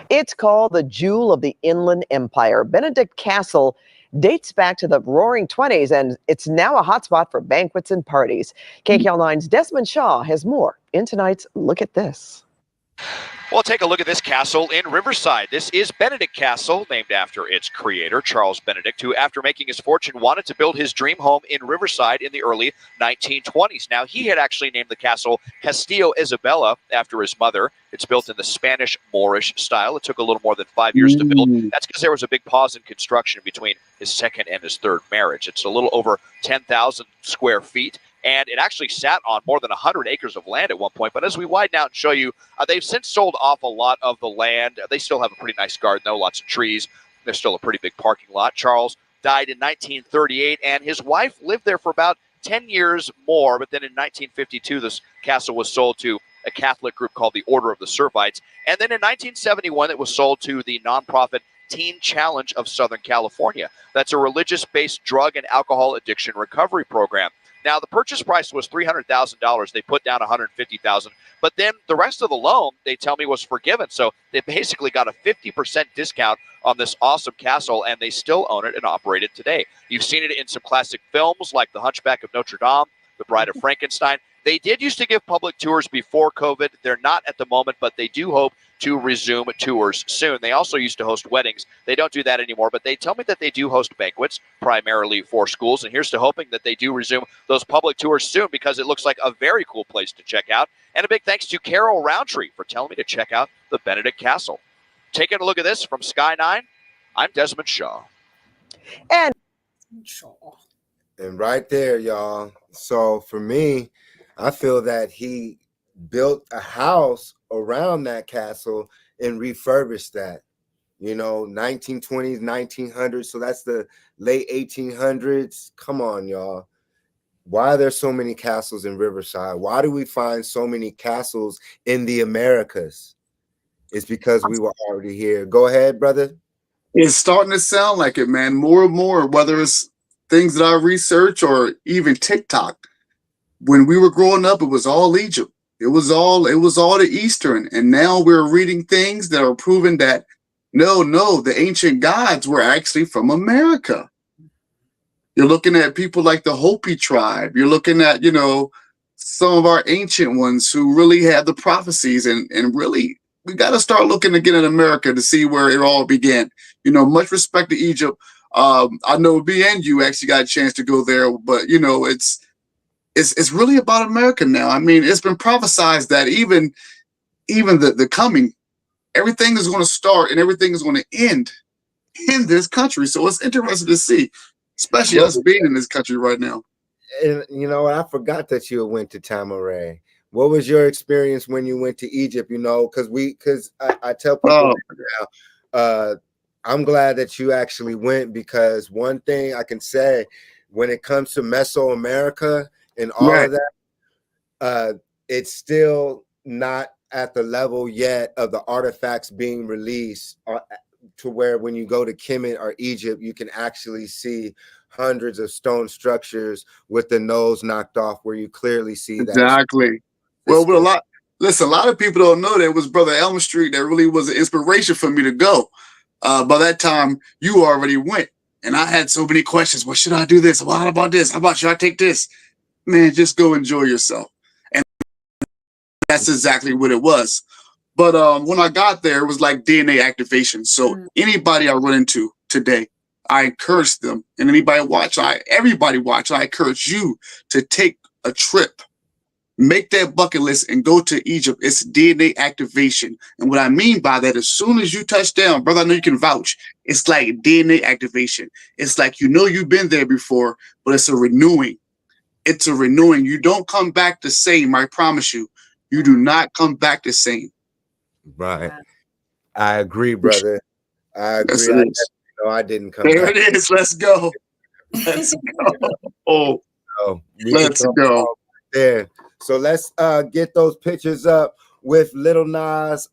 It's called the Jewel of the Inland Empire. Benedict Castle dates back to the Roaring 20s, and it's now a hotspot for banquets and parties. KKL9's Desmond Shaw has more in tonight's Look at This. Well, take a look at this castle in Riverside. This is Benedict Castle, named after its creator, Charles Benedict, who, after making his fortune, wanted to build his dream home in Riverside in the early 1920s. Now, he had actually named the castle Castillo Isabella after his mother. It's built in the Spanish Moorish style. It took a little more than 5 years to build. That's because there was a big pause in construction between his second and his third marriage. It's a little over 10,000 square feet. and it actually sat on more than 100 acres of land at one point. But as we widen out and show you, they've since sold off a lot of the land. They still have a pretty nice garden, though, lots of trees. There's still a pretty big parking lot. Charles died in 1938, and his wife lived there for about 10 years more. But then in 1952, this castle was sold to a Catholic group called the Order of the Servites. And then in 1971, it was sold to the nonprofit Teen Challenge of Southern California. That's a religious-based drug and alcohol addiction recovery program. Now, the purchase price was $300,000. They put down $150,000, but then the rest of the loan, they tell me, was forgiven. So they basically got a 50% discount on this awesome castle, and they still own it and operate it today. You've seen it in some classic films like The Hunchback of Notre Dame, The Bride of Frankenstein. They did used to give public tours before COVID. They're not at the moment, but they do hope to resume tours soon. They also used to host weddings. They don't do that anymore, but they tell me that they do host banquets, primarily for schools. And here's to hoping that they do resume those public tours soon, because it looks like a very cool place to check out. And a big thanks to Carol Roundtree for telling me to check out the Benedict Castle. Taking a look at this from Sky 9, I'm Desmond Shaw. And right there, y'all. So for me, I feel that he built a house around that castle and refurbished that, 1920s, 1900s. So that's the late 1800s. Come on, y'all. Why are there so many castles in Riverside? Why do we find so many castles in the Americas? It's because we were already here. Go ahead, brother. It's starting to sound like it, man. More and more, whether it's things that I research or even TikTok. When we were growing up, it was all Egypt. It was all the Eastern. And now we're reading things that are proving that no, the ancient gods were actually from America. You're looking at people like the Hopi tribe. You're looking at, some of our ancient ones who really had the prophecies, and really we got to start looking again at America to see where it all began. Much respect to Egypt. I know me and you actually got a chance to go there, but it's really about America now. I mean, it's been prophesized that even the coming, everything is going to start and everything is going to end in this country. So it's interesting to see, especially us being in this country right now. And I forgot that you went to Tamaray. What was your experience when you went to Egypt? Because I tell people now, I'm glad that you actually went, because one thing I can say when it comes to Mesoamerica and all of that, it's still not at the level yet of the artifacts being released to where when you go to Kemet or Egypt, you can actually see hundreds of stone structures with the nose knocked off, where you clearly see that. Exactly. Well, with a lot of people don't know that it was Brother Elm Street that really was an inspiration for me to go. By that time, you already went, and I had so many questions. Well, should I do this? Well, how about this? How about should I take this? Man, just go enjoy yourself. And that's exactly what it was. But when I got there, it was like DNA activation. So anybody I run into today, I encourage them, and everybody watch, I encourage you to take a trip. Make that bucket list and go to Egypt. It's DNA activation. And what I mean by that, as soon as you touch down, brother, I know you can vouch. It's like DNA activation. It's like, you've been there before, but it's a renewing. It's a renewing. You don't come back the same. I promise you. You do not come back the same. Right. I agree, brother. I agree. Yes, I didn't come there back. It is. Let's go. Let's go. Oh, let's go. There. So let's get those pictures up with Little Nas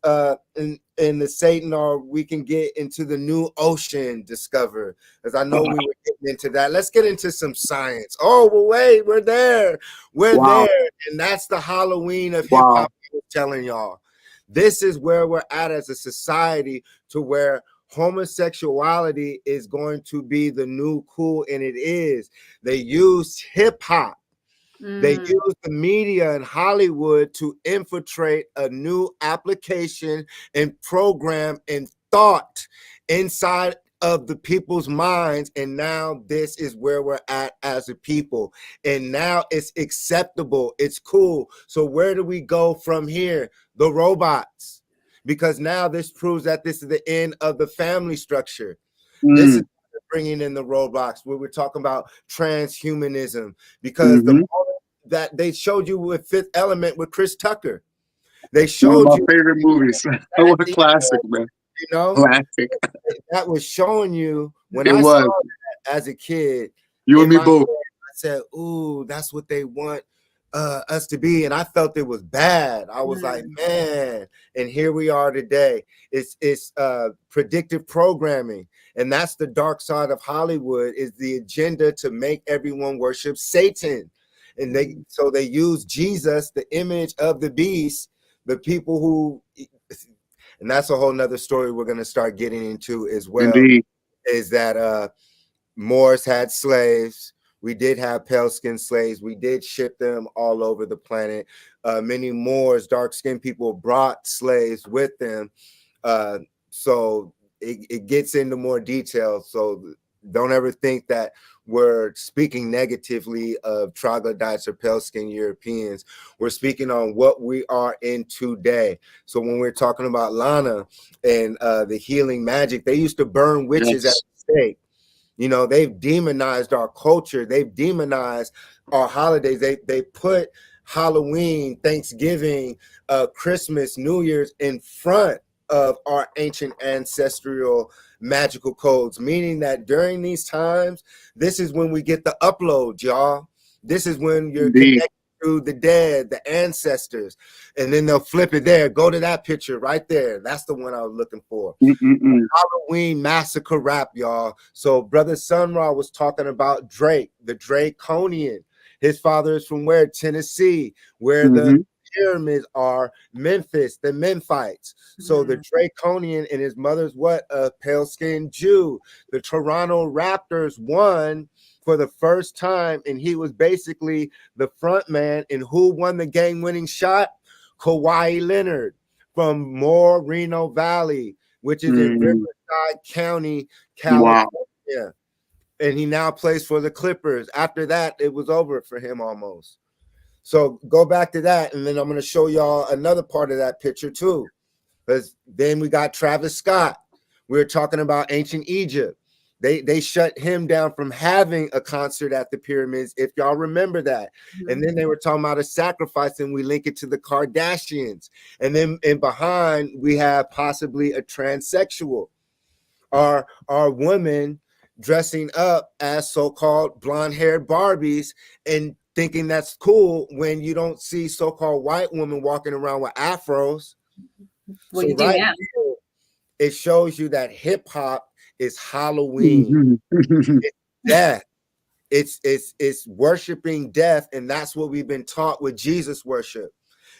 in the Satan, or we can get into the new ocean discover, as I know we were getting into that. Let's get into some science. Oh, well, wait, we're there. We're there. And that's the Halloween of hip hop. I was telling y'all. This is where we're at as a society, to where homosexuality is going to be the new cool, and it is. They used hip hop. They use the media and Hollywood to infiltrate a new application and program and thought inside of the people's minds. And now this is where we're at as a people. And now it's acceptable. It's cool. So where do we go from here? The robots. Because now this proves that this is the end of the family structure. This is bringing in the robots, where we're talking about transhumanism, because the moment that they showed you with Fifth Element with Chris Tucker. They One showed of my you, favorite movies. What a classic, man. you know, Classic. that was showing you when It I was. saw that as a kid. You in and me my both. head, I said, "Ooh, that's what they want us to be," and I felt it was bad. I was like, "Man," and here we are today. It's predictive programming, and that's the dark side of Hollywood. Is the agenda to make everyone worship Satan, and they use Jesus, the image of the beast, the people who, and that's a whole nother story we're going to start getting into as well. Indeed. Is that Moors had slaves. We did have pale-skinned slaves. We did ship them all over the planet. Many Moors, dark-skinned people, brought slaves with them. So it gets into more detail. So don't ever think that we're speaking negatively of troglodytes or pale-skinned Europeans. We're speaking on what we are in today. So when we're talking about Lana and the healing magic, they used to burn witches at the stake. You know, they've demonized our culture. They've demonized our holidays. They put Halloween, Thanksgiving, Christmas, New Year's in front of our ancient ancestral magical codes, meaning that during these times, this is when we get the upload, y'all. This is when you're connected to the dead, the ancestors, and then they'll flip it there. Go to that picture right there. That's the one I was looking for. Halloween massacre rap, y'all. So Brother Sun Ra was talking about Drake, the Draconian. His father is from where? Tennessee, where the pyramids are, Memphis, the Memphites. So the Draconian, and his mother's what? A pale-skinned Jew. The Toronto Raptors won for the first time, and he was basically the front man. And who won the game-winning shot? Kawhi Leonard from Moreno Valley, which is in Riverside County, California. Wow. And he now plays for the Clippers. After that, it was over for him almost. So go back to that, and then I'm going to show y'all another part of that picture too. Because then we got Travis Scott. We were talking about ancient Egypt. They shut him down from having a concert at the pyramids, if y'all remember that. And then they were talking about a sacrifice, and we link it to the Kardashians. And then in behind, we have possibly a transsexual. Our women dressing up as so-called blonde-haired Barbies and thinking that's cool when you don't see so-called white women walking around with afros. Well, you do now. Here, it shows you that hip-hop is Halloween. It's death. It's worshiping death, and that's what we've been taught with Jesus worship.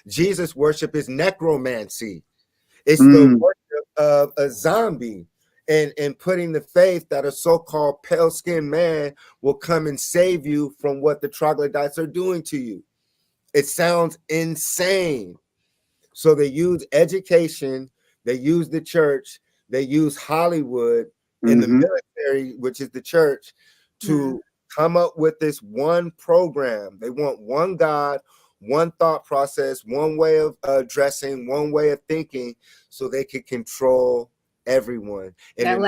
Jesus worship is necromancy. It's the worship of a zombie, and putting the faith that a so-called pale-skinned man will come and save you from what the troglodytes are doing to you. It sounds insane. So they use education, they use the church, they use Hollywood in the military, which is the church, to come up with this one program. They want one God, one thought process, one way of dressing, one way of thinking, so they can control everyone. And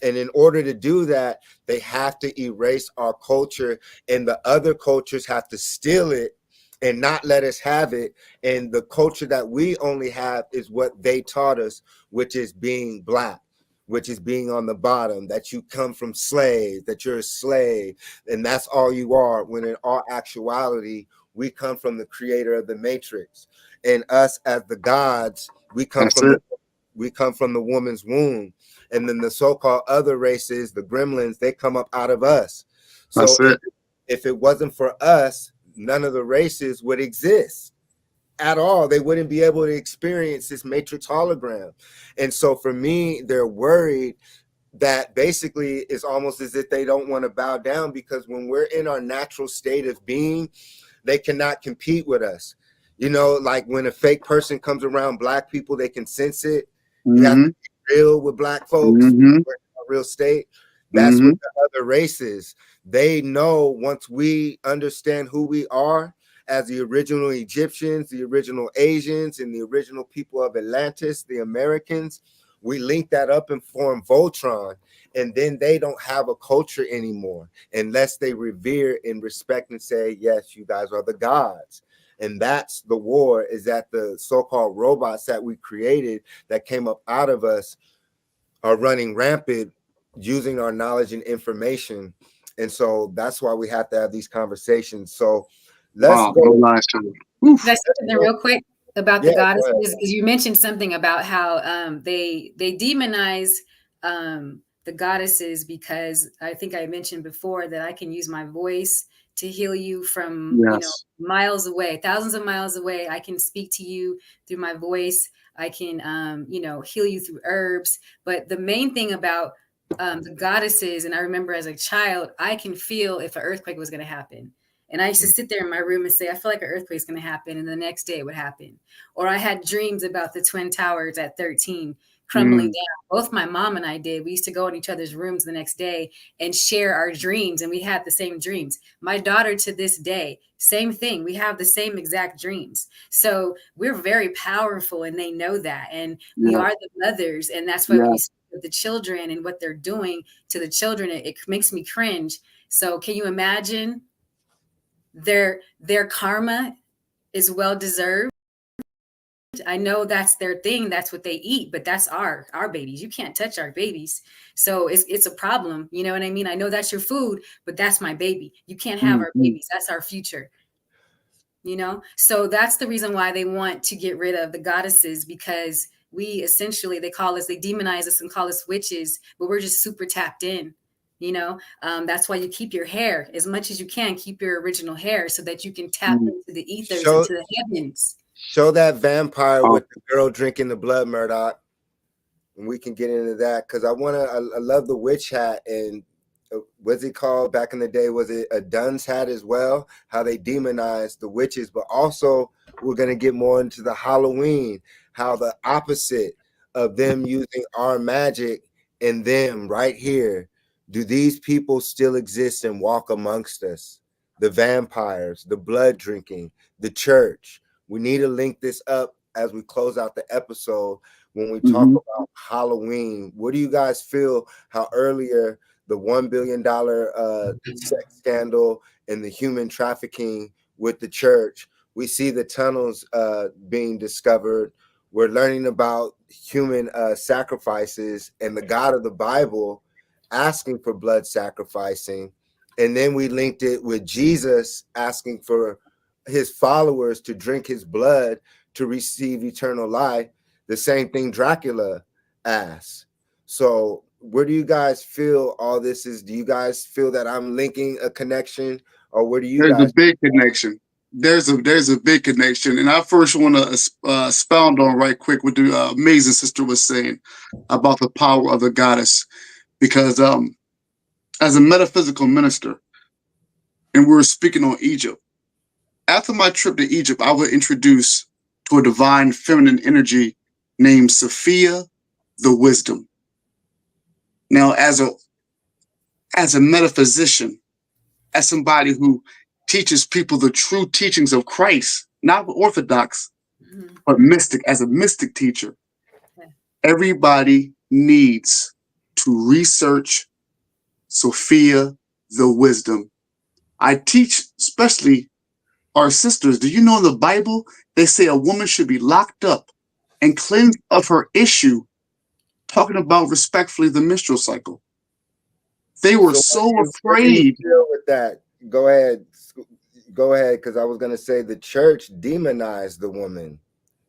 in order to do that, they have to erase our culture, and the other cultures have to steal it and not let us have it. And the culture that we only have is what they taught us, which is being black, which is being on the bottom, that you come from slaves, that you're a slave, and that's all you are, when in all actuality, we come from the creator of the matrix. And us as the gods, we come from the woman's womb. And then the so-called other races, the gremlins, they come up out of us. So if it wasn't for us, none of the races would exist at all. They wouldn't be able to experience this matrix hologram. And so for me, they're worried that basically it's almost as if they don't want to bow down, because when we're in our natural state of being, they cannot compete with us. You know, like when a fake person comes around black people, they can sense it. You have to be real with black folks, real state. That's with the other races. They know once we understand who we are as the original Egyptians, the original Asians, and the original people of Atlantis, the Americans, We link that up and form Voltron, and then they don't have a culture anymore unless they revere and respect and say, yes, you guys are the gods. And that's the war, is that the so-called robots that we created that came up out of us are running rampant using our knowledge and information. And so that's why we have to have these conversations. So let's go. No lies to it. Can I say something real quick about the Yeah, goddesses? go ahead. Because you mentioned something about how they demonize the goddesses, because I think I mentioned before that I can use my voice to heal you from Yes. miles away, thousands of miles away. I can speak to you through my voice. I can heal you through herbs. But the main thing about the goddesses, and I remember as a child, I can feel if an earthquake was going to happen. And I used to sit there in my room and say, I feel like an earthquake's going to happen. And the next day it would happen. Or I had dreams about the Twin Towers at 13 crumbling down. Both my mom and I did. We used to go in each other's rooms the next day and share our dreams. And we had the same dreams. My daughter to this day, same thing. We have the same exact dreams. So we're very powerful, and they know that. And we are the mothers. And that's why when you speak of the children and what they're doing to the children, it makes me cringe. So can you imagine? Their karma is well deserved. I know that's their thing. That's what they eat, but that's our babies. You can't touch our babies. So it's a problem. You know what I mean? I know that's your food, but that's my baby. You can't have our babies. That's our future. So that's the reason why they want to get rid of the goddesses, because we essentially, they demonize us and call us witches, but we're just super tapped in. That's why you keep your hair as much as you can. Keep your original hair so that you can tap into the ethers, into the heavens. Show that vampire with the girl drinking the blood, Murdoc, and we can get into that, because I love the witch hat. And what's it called back in the day? Was it a dun's hat as well? How they demonized the witches, but also we're going to get more into the Halloween, how the opposite of them using our magic and them right here. Do these people still exist and walk amongst us? The vampires, the blood drinking, the church. We need to link this up as we close out the episode when we talk about Halloween. What do you guys feel how earlier the $1 billion sex scandal and the human trafficking with the church, we see the tunnels being discovered. We're learning about human sacrifices and the God of the Bible asking for blood sacrificing. And then we linked it with Jesus asking for his followers to drink his blood to receive eternal life. The same thing Dracula asked. So where do you guys feel all this is? Do you guys feel that I'm linking a connection, or where do you guys? There's a big connection. There's a big connection. And I first want to expound on right quick what the amazing sister was saying about the power of the goddess. Because as a metaphysical minister, and we were speaking on Egypt, after my trip to Egypt, I was introduced to a divine feminine energy named Sophia, the Wisdom. Now, as a metaphysician, as somebody who teaches people the true teachings of Christ, not orthodox, but mystic, as a mystic teacher, everybody needs to research Sophia, the Wisdom. I teach especially our sisters. Do you know in the Bible, they say a woman should be locked up and cleansed of her issue, talking about respectfully the menstrual cycle. They were so afraid. With that, go ahead, because I was going to say the church demonized the woman.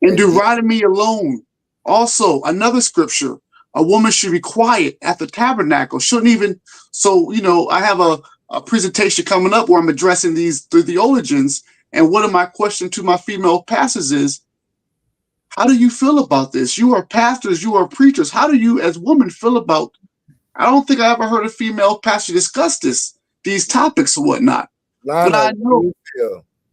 In Deuteronomy alone, also another scripture, a woman should be quiet at the tabernacle. Shouldn't even, I have a presentation coming up where I'm addressing these theologians. And one of my questions to my female pastors is, how do you feel about this? You are pastors, you are preachers. How do you as women feel about, I don't think I ever heard a female pastor discuss these topics or whatnot. Lana, but I know.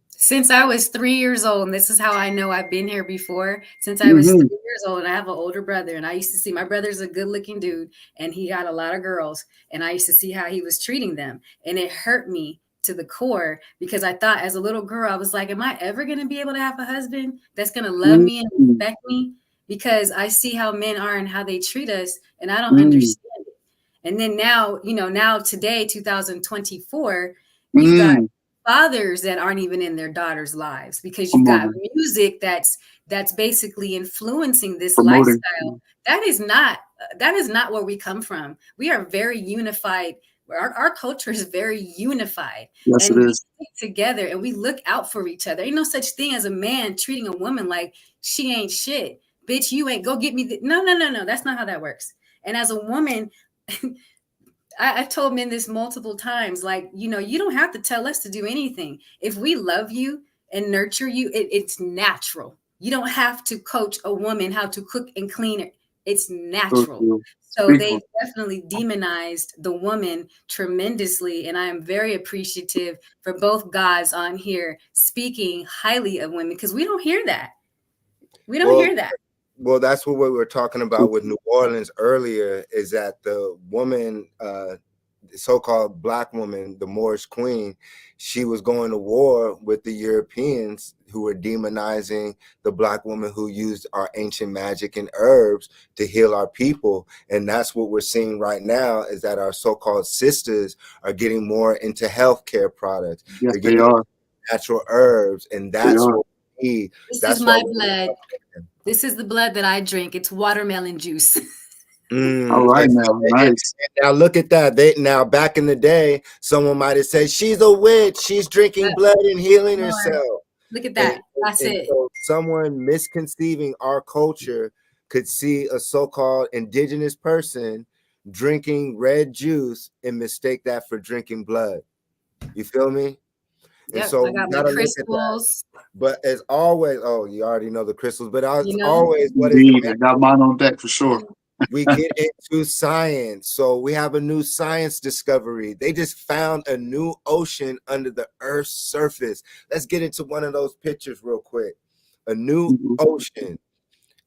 Since I was 3 years old, and this is how I know I've been here before. Since I was 3 years old, and I have an older brother, and I used to see my brother's a good-looking dude, and he got a lot of girls, and I used to see how he was treating them, and it hurt me to the core, because I thought as a little girl, I was like, am I ever going to be able to have a husband that's going to love me and respect me? because I see how men are and how they treat us, and I don't understand it. And then now, now today, 2024, you've got fathers that aren't even in their daughters' lives, because you've got music that's basically influencing this lifestyle. That is not where we come from. We are very unified. Our culture is very unified. Yes, and it we is. stick together and we look out for each other. Ain't no such thing as a man treating a woman like she ain't shit. Bitch, you ain't, go get me. No. That's not how that works. And as a woman, I've told men this multiple times, like, you don't have to tell us to do anything. If we love you and nurture you, it's natural. You don't have to coach a woman how to cook and clean it. It's natural. So they've definitely demonized the woman tremendously. And I am very appreciative for both guys on here speaking highly of women, because we don't hear that. We don't hear that. Well, that's what we were talking about with New Orleans earlier, is that the woman, the so-called Black woman, the Moorish queen, she was going to war with the Europeans who were demonizing the Black woman who used our ancient magic and herbs to heal our people. And that's what we're seeing right now, is that our so-called sisters are getting more into healthcare products. Yes, they are. Natural herbs, and that's what we need. This is my blood. This is the blood that I drink. It's watermelon juice. All right, now, nice. Now look at that. Now back in the day, someone might have said she's a witch. She's drinking blood and healing herself. Look at that. That's it. So someone misconceiving our culture could see a so-called indigenous person drinking red juice and mistake that for drinking blood. You feel me? Yep, and so I got my crystals. But as always, you already know the crystals, but always what is I got mine on deck for sure. We get into science. So we have a new science discovery. They just found a new ocean under the Earth's surface. Let's get into one of those pictures real quick. A new ocean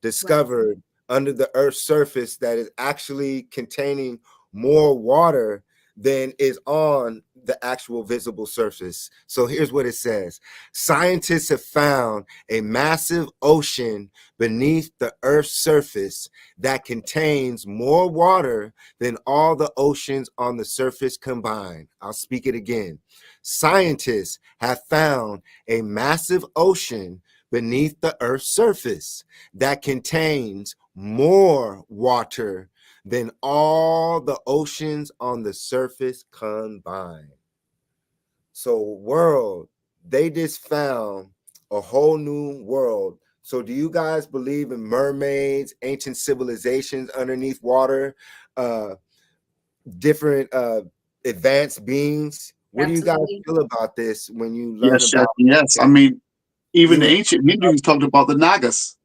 discovered under the Earth's surface that is actually containing more water than is on the actual visible surface. So here's what it says. Scientists have found a massive ocean beneath the Earth's surface that contains more water than all the oceans on the surface combined. I'll speak it again. Scientists have found a massive ocean beneath the Earth's surface that contains more water than all the oceans on the surface combined. So world, they just found a whole new world. So do you guys believe in mermaids, ancient civilizations underneath water, different advanced beings? What do you guys feel about this when you learn about Yes, I mean, even the ancient Hindus talked about the Nagas.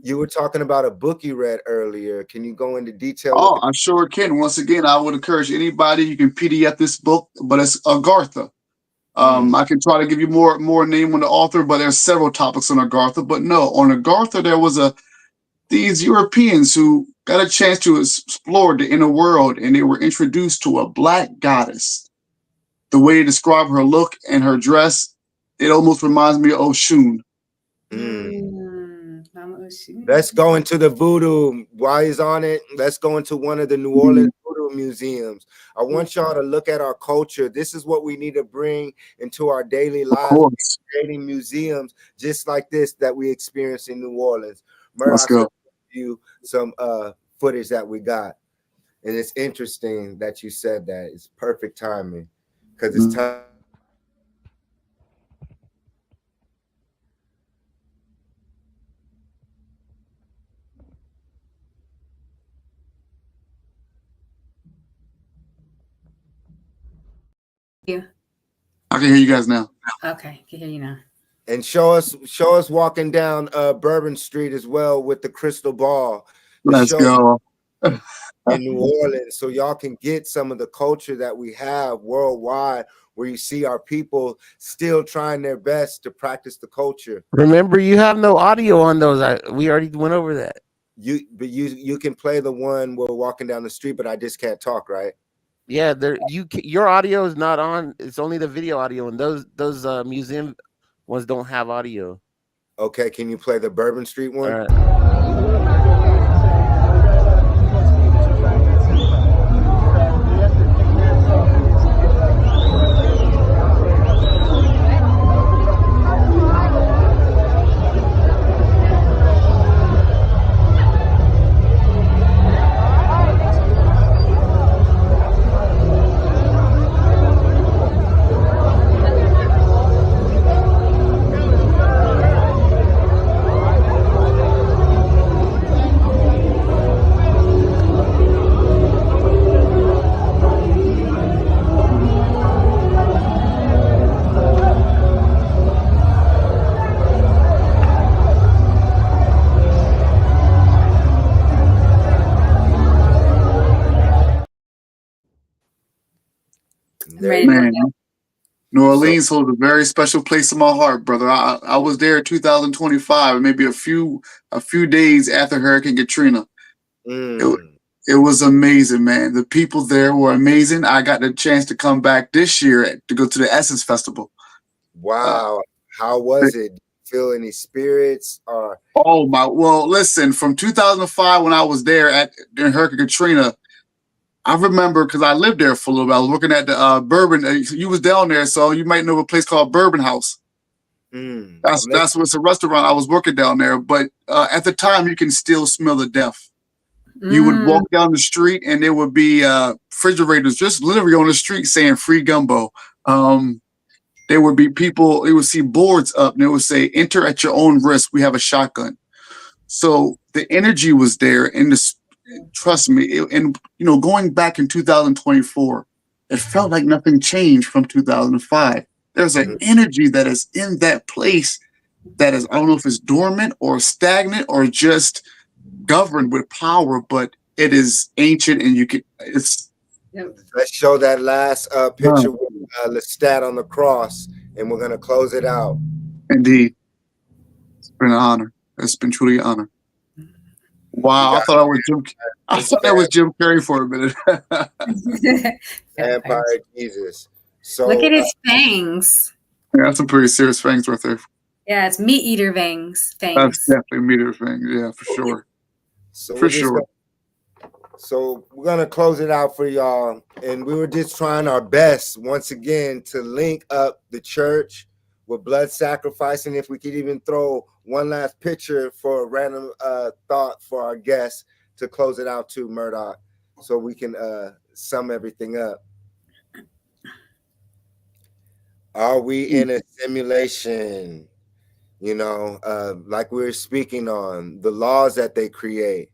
You were talking about a book you read earlier. Can you go into detail? Oh, I sure can. Once again, I would encourage anybody, you can PDF this book, but it's Agartha. I can try to give you more name on the author, but there's several topics on Agartha. But no, on Agartha, there was these Europeans who got a chance to explore the inner world, and they were introduced to a Black goddess. The way they describe her look and her dress, it almost reminds me of Oshun. Let's go into the voodoo. While he's on it, let's go into one of the New Orleans voodoo museums. I want y'all to look at our culture. This is what we need to bring into our daily lives, creating museums just like this that we experience in New Orleans. Let's go. You some footage that we got, and it's interesting that you said that. It's perfect timing because it's time. I can hear you guys now. Okay, can hear you now. And show us walking down Bourbon Street as well with the crystal ball. Let's go. In New Orleans, so y'all can get some of the culture that we have worldwide, where you see our people still trying their best to practice the culture. Remember, you have no audio on those. We already went over that. You can play the one where we're walking down the street, but I just can't talk, right? Yeah, your audio is not on. It's only the video audio, and those museum ones don't have audio. Okay, can you play the Bourbon Street one? All right. Man, New Orleans holds a very special place in my heart, brother. I was there in 2025, maybe a few days after Hurricane Katrina. It was amazing, man. The people there were amazing. I got the chance to come back this year to go to the Essence Festival. Wow. How was it? Did you feel any spirits or? Oh my! Well, listen. From 2005, when I was there during Hurricane Katrina, I remember because I lived there for a little bit. I was working at the Bourbon. You was down there, so you might know a place called Bourbon House. That's what's a restaurant. I was working down there, but at the time, you can still smell the death. You would walk down the street, and there would be refrigerators just literally on the street saying "free gumbo." There would be people. You would see boards up, and it would say "Enter at your own risk. We have a shotgun." So the energy was there, and trust me. And going back in 2024, it felt like nothing changed from 2005. There's an energy that is in that place that is, I don't know if it's dormant or stagnant or just governed with power, but it is ancient, and Let's show that last picture with Lestat on the cross, and we're going to close it out. Indeed. It's been an honor. It's been truly an honor. Wow, I thought that was Jim Carrey for a minute. Vampire Jesus. So look at his fangs. Yeah, that's some pretty serious fangs right there. Yeah, it's meat eater fangs. That's definitely meat eater fangs. Yeah, for sure. So we're gonna close it out for y'all, and we were just trying our best once again to link up the church with blood sacrifice, and if we could even throw one last picture for a random thought for our guests to close it out to Murdoc, so we can sum everything up. Are we in a simulation? Like we were speaking on the laws that they create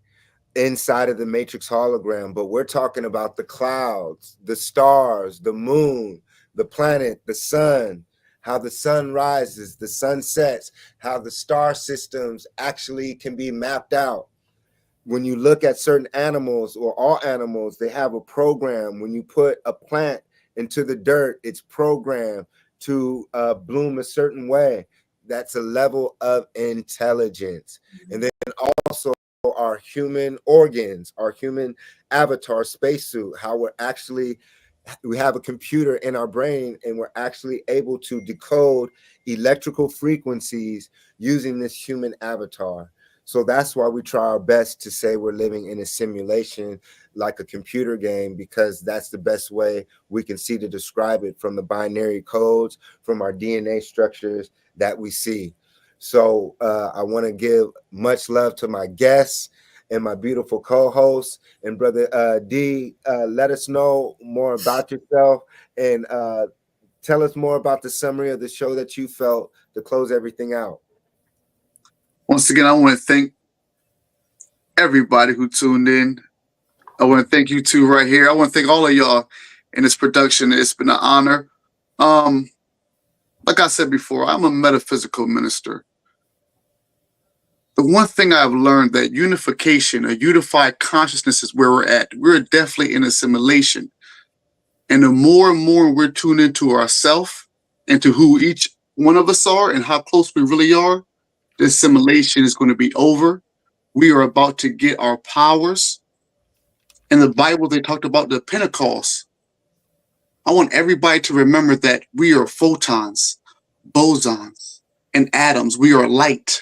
inside of the Matrix hologram, but we're talking about the clouds, the stars, the moon, the planet, the sun, how the sun rises, the sun sets, how the star systems actually can be mapped out. When you look at certain animals, or all animals, they have a program. When you put a plant into the dirt, it's programmed to bloom a certain way. That's a level of intelligence. And then also our human organs, our human avatar spacesuit, how we have a computer in our brain, and we're actually able to decode electrical frequencies using this human avatar. So that's why we try our best to say we're living in a simulation like a computer game, because that's the best way we can see to describe it, from the binary codes, from our DNA structures that we see. So I want to give much love to my guests and my beautiful co-hosts. And Brother D, let us know more about yourself, and tell us more about the summary of the show that you felt to close everything out. Once again, I want to thank everybody who tuned in. I want to thank you two right here. I want to thank all of y'all in this production. It's been an honor. Like I said before, I'm a metaphysical minister. The one thing I've learned, that unification, a unified consciousness, is where we're at. We're definitely in assimilation. And the more and more we're tuned into ourselves, into who each one of us are and how close we really are, the assimilation is going to be over. We are about to get our powers. In the Bible, they talked about the Pentecost. I want everybody to remember that we are photons, bosons, and atoms. We are light.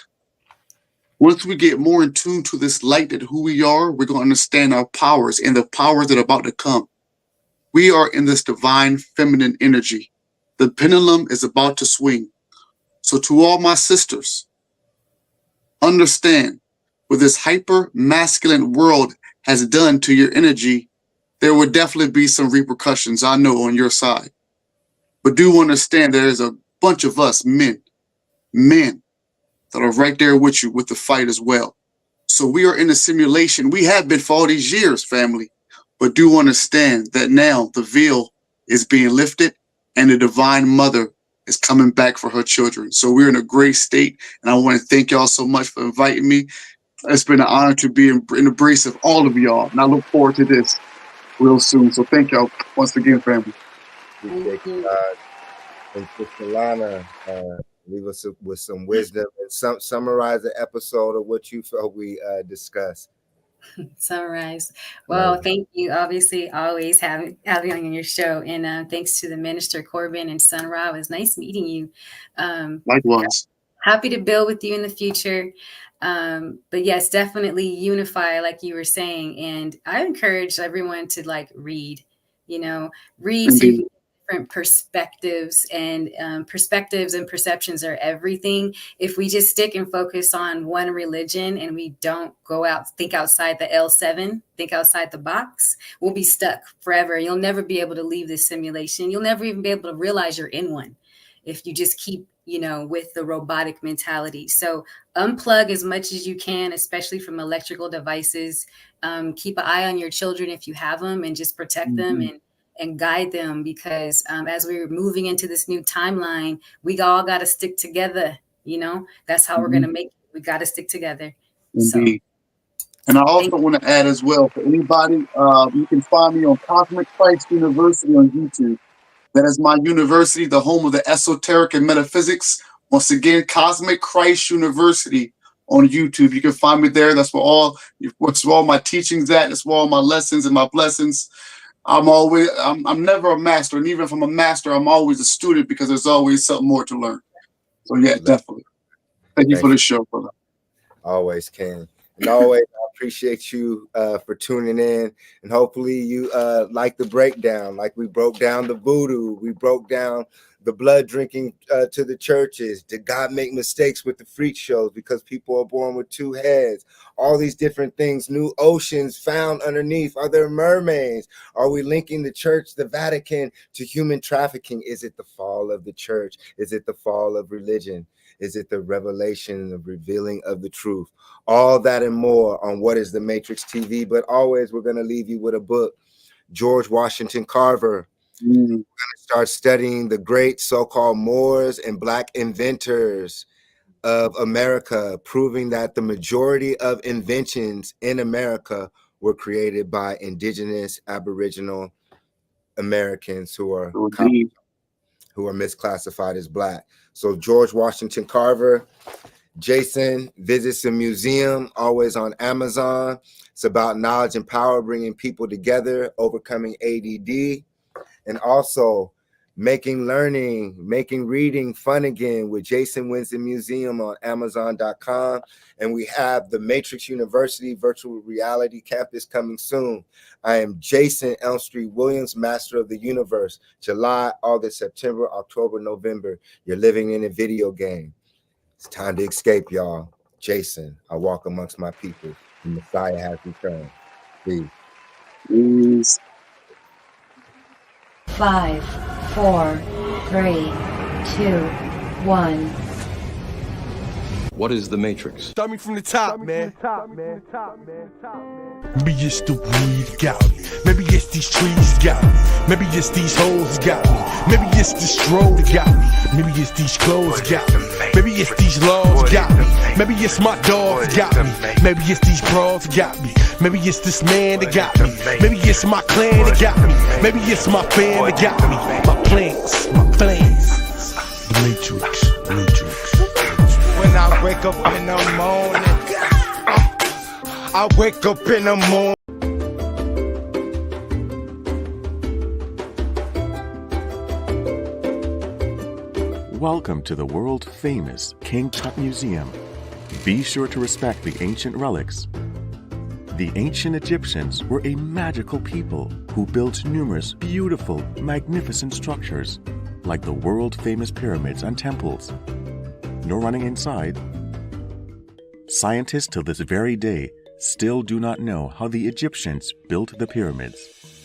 Once we get more in tune to this light, that who we are, we're going to understand our powers and the powers that are about to come. We are in this divine feminine energy. The pendulum is about to swing. So to all my sisters, understand what this hyper masculine world has done to your energy. There will definitely be some repercussions, I know, on your side. But do understand there is a bunch of us men that are right there with you with the fight as well. So we are in a simulation. We have been for all these years, family. But do understand that now the veil is being lifted and the Divine Mother is coming back for her children. So we're in a great state. And I want to thank y'all so much for inviting me. It's been an honor to be in the embrace of all of y'all. And I look forward to this real soon. So thank y'all once again, family. Appreciate you guys. And Sister Lana, leave us with some wisdom and summarize the episode of what you felt we discussed. Summarize. Well, thank you. Obviously, always having me on your show, and thanks to the minister Corbin and Sun Ra. It was nice meeting you. Likewise. Happy to build with you in the future. But yes, definitely unify, like you were saying. And I encourage everyone to read. Read so you can get different perspectives, and perceptions are everything. If we just stick and focus on one religion and we don't think outside the L7, think outside the box, we'll be stuck forever. You'll never be able to leave this simulation. You'll never even be able to realize you're in one if you just keep, with the robotic mentality. So unplug as much as you can, especially from electrical devices. Keep an eye on your children if you have them, and just protect them and guide them, because as we're moving into this new timeline, we all got to stick together. That's how we're going to make it. We got to stick together. Indeed. And I also want to add as well, for anybody, you can find me on Cosmic Christ University on YouTube. That is my university, the home of the esoteric and metaphysics. Once again, Cosmic Christ University on YouTube. You can find me there. That's where all my teachings at. That's where all my lessons and my blessings. I'm never a master, and even if I'm a master, I'm always a student, because there's always something more to learn. So yeah, definitely. Thank you for the show, brother. Always, Ken. And always, I appreciate you for tuning in, and hopefully you like the breakdown. Like we broke down the voodoo, we broke down the blood drinking to the churches. Did God make mistakes with the freak shows because people are born with two heads? All these different things, new oceans found underneath. Are there mermaids? Are we linking the church, the Vatican, to human trafficking? Is it the fall of the church? Is it the fall of religion? Is it the revelation, the revealing of the truth? All that and more on What is the Matrix TV. But always, we're going to leave you with a book, George Washington Carver. We're going to start studying the great so-called Moors and Black inventors of America, proving that the majority of inventions in America were created by Indigenous Aboriginal Americans who are misclassified as Black. So George Washington Carver. Jason visits a museum, always on Amazon. It's about knowledge and power, bringing people together, overcoming ADD, and also making learning, making reading fun again with Jason Winston Museum on Amazon.com. And we have the Matrix University Virtual Reality Campus coming soon. I am Jason Elm Street Williams, Master of the Universe. July, August, September, October, November. You're living in a video game. It's time to escape, y'all. Jason, I walk amongst my people. The Messiah has returned. Peace. 5, 4, 3, 2, 1. What is the Matrix? Start me from the top, man. Maybe it's the weed got me. Maybe it's these trees got me. Maybe it's these hoes got me. Maybe it's this stroll that got me. Maybe it's these clothes got me. Maybe it's these laws got me. Maybe it's my dogs got me. Maybe it's these bras got me. Maybe it's this man that got me. Maybe it's my clan that got me. Maybe it's my fam that got me. My plans, my plans. The Matrix. When I wake up in the morning, I wake up in the morning. Welcome to the world-famous King Tut Museum. Be sure to respect the ancient relics. The ancient Egyptians were a magical people who built numerous beautiful, magnificent structures, like the world-famous pyramids and temples. No running inside. Scientists till this very day still do not know how the Egyptians built the pyramids.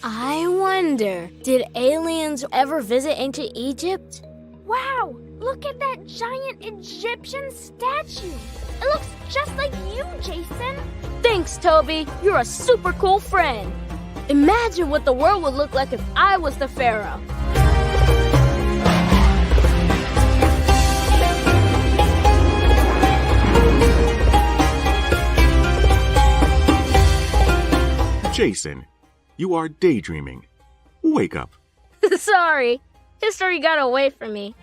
I wonder, did aliens ever visit ancient Egypt? Wow, look at that giant Egyptian statue. It looks just like you, Jason. Thanks, Toby. You're a super cool friend. Imagine what the world would look like if I was the pharaoh. Jason, you are daydreaming. Wake up. Sorry. History got away from me.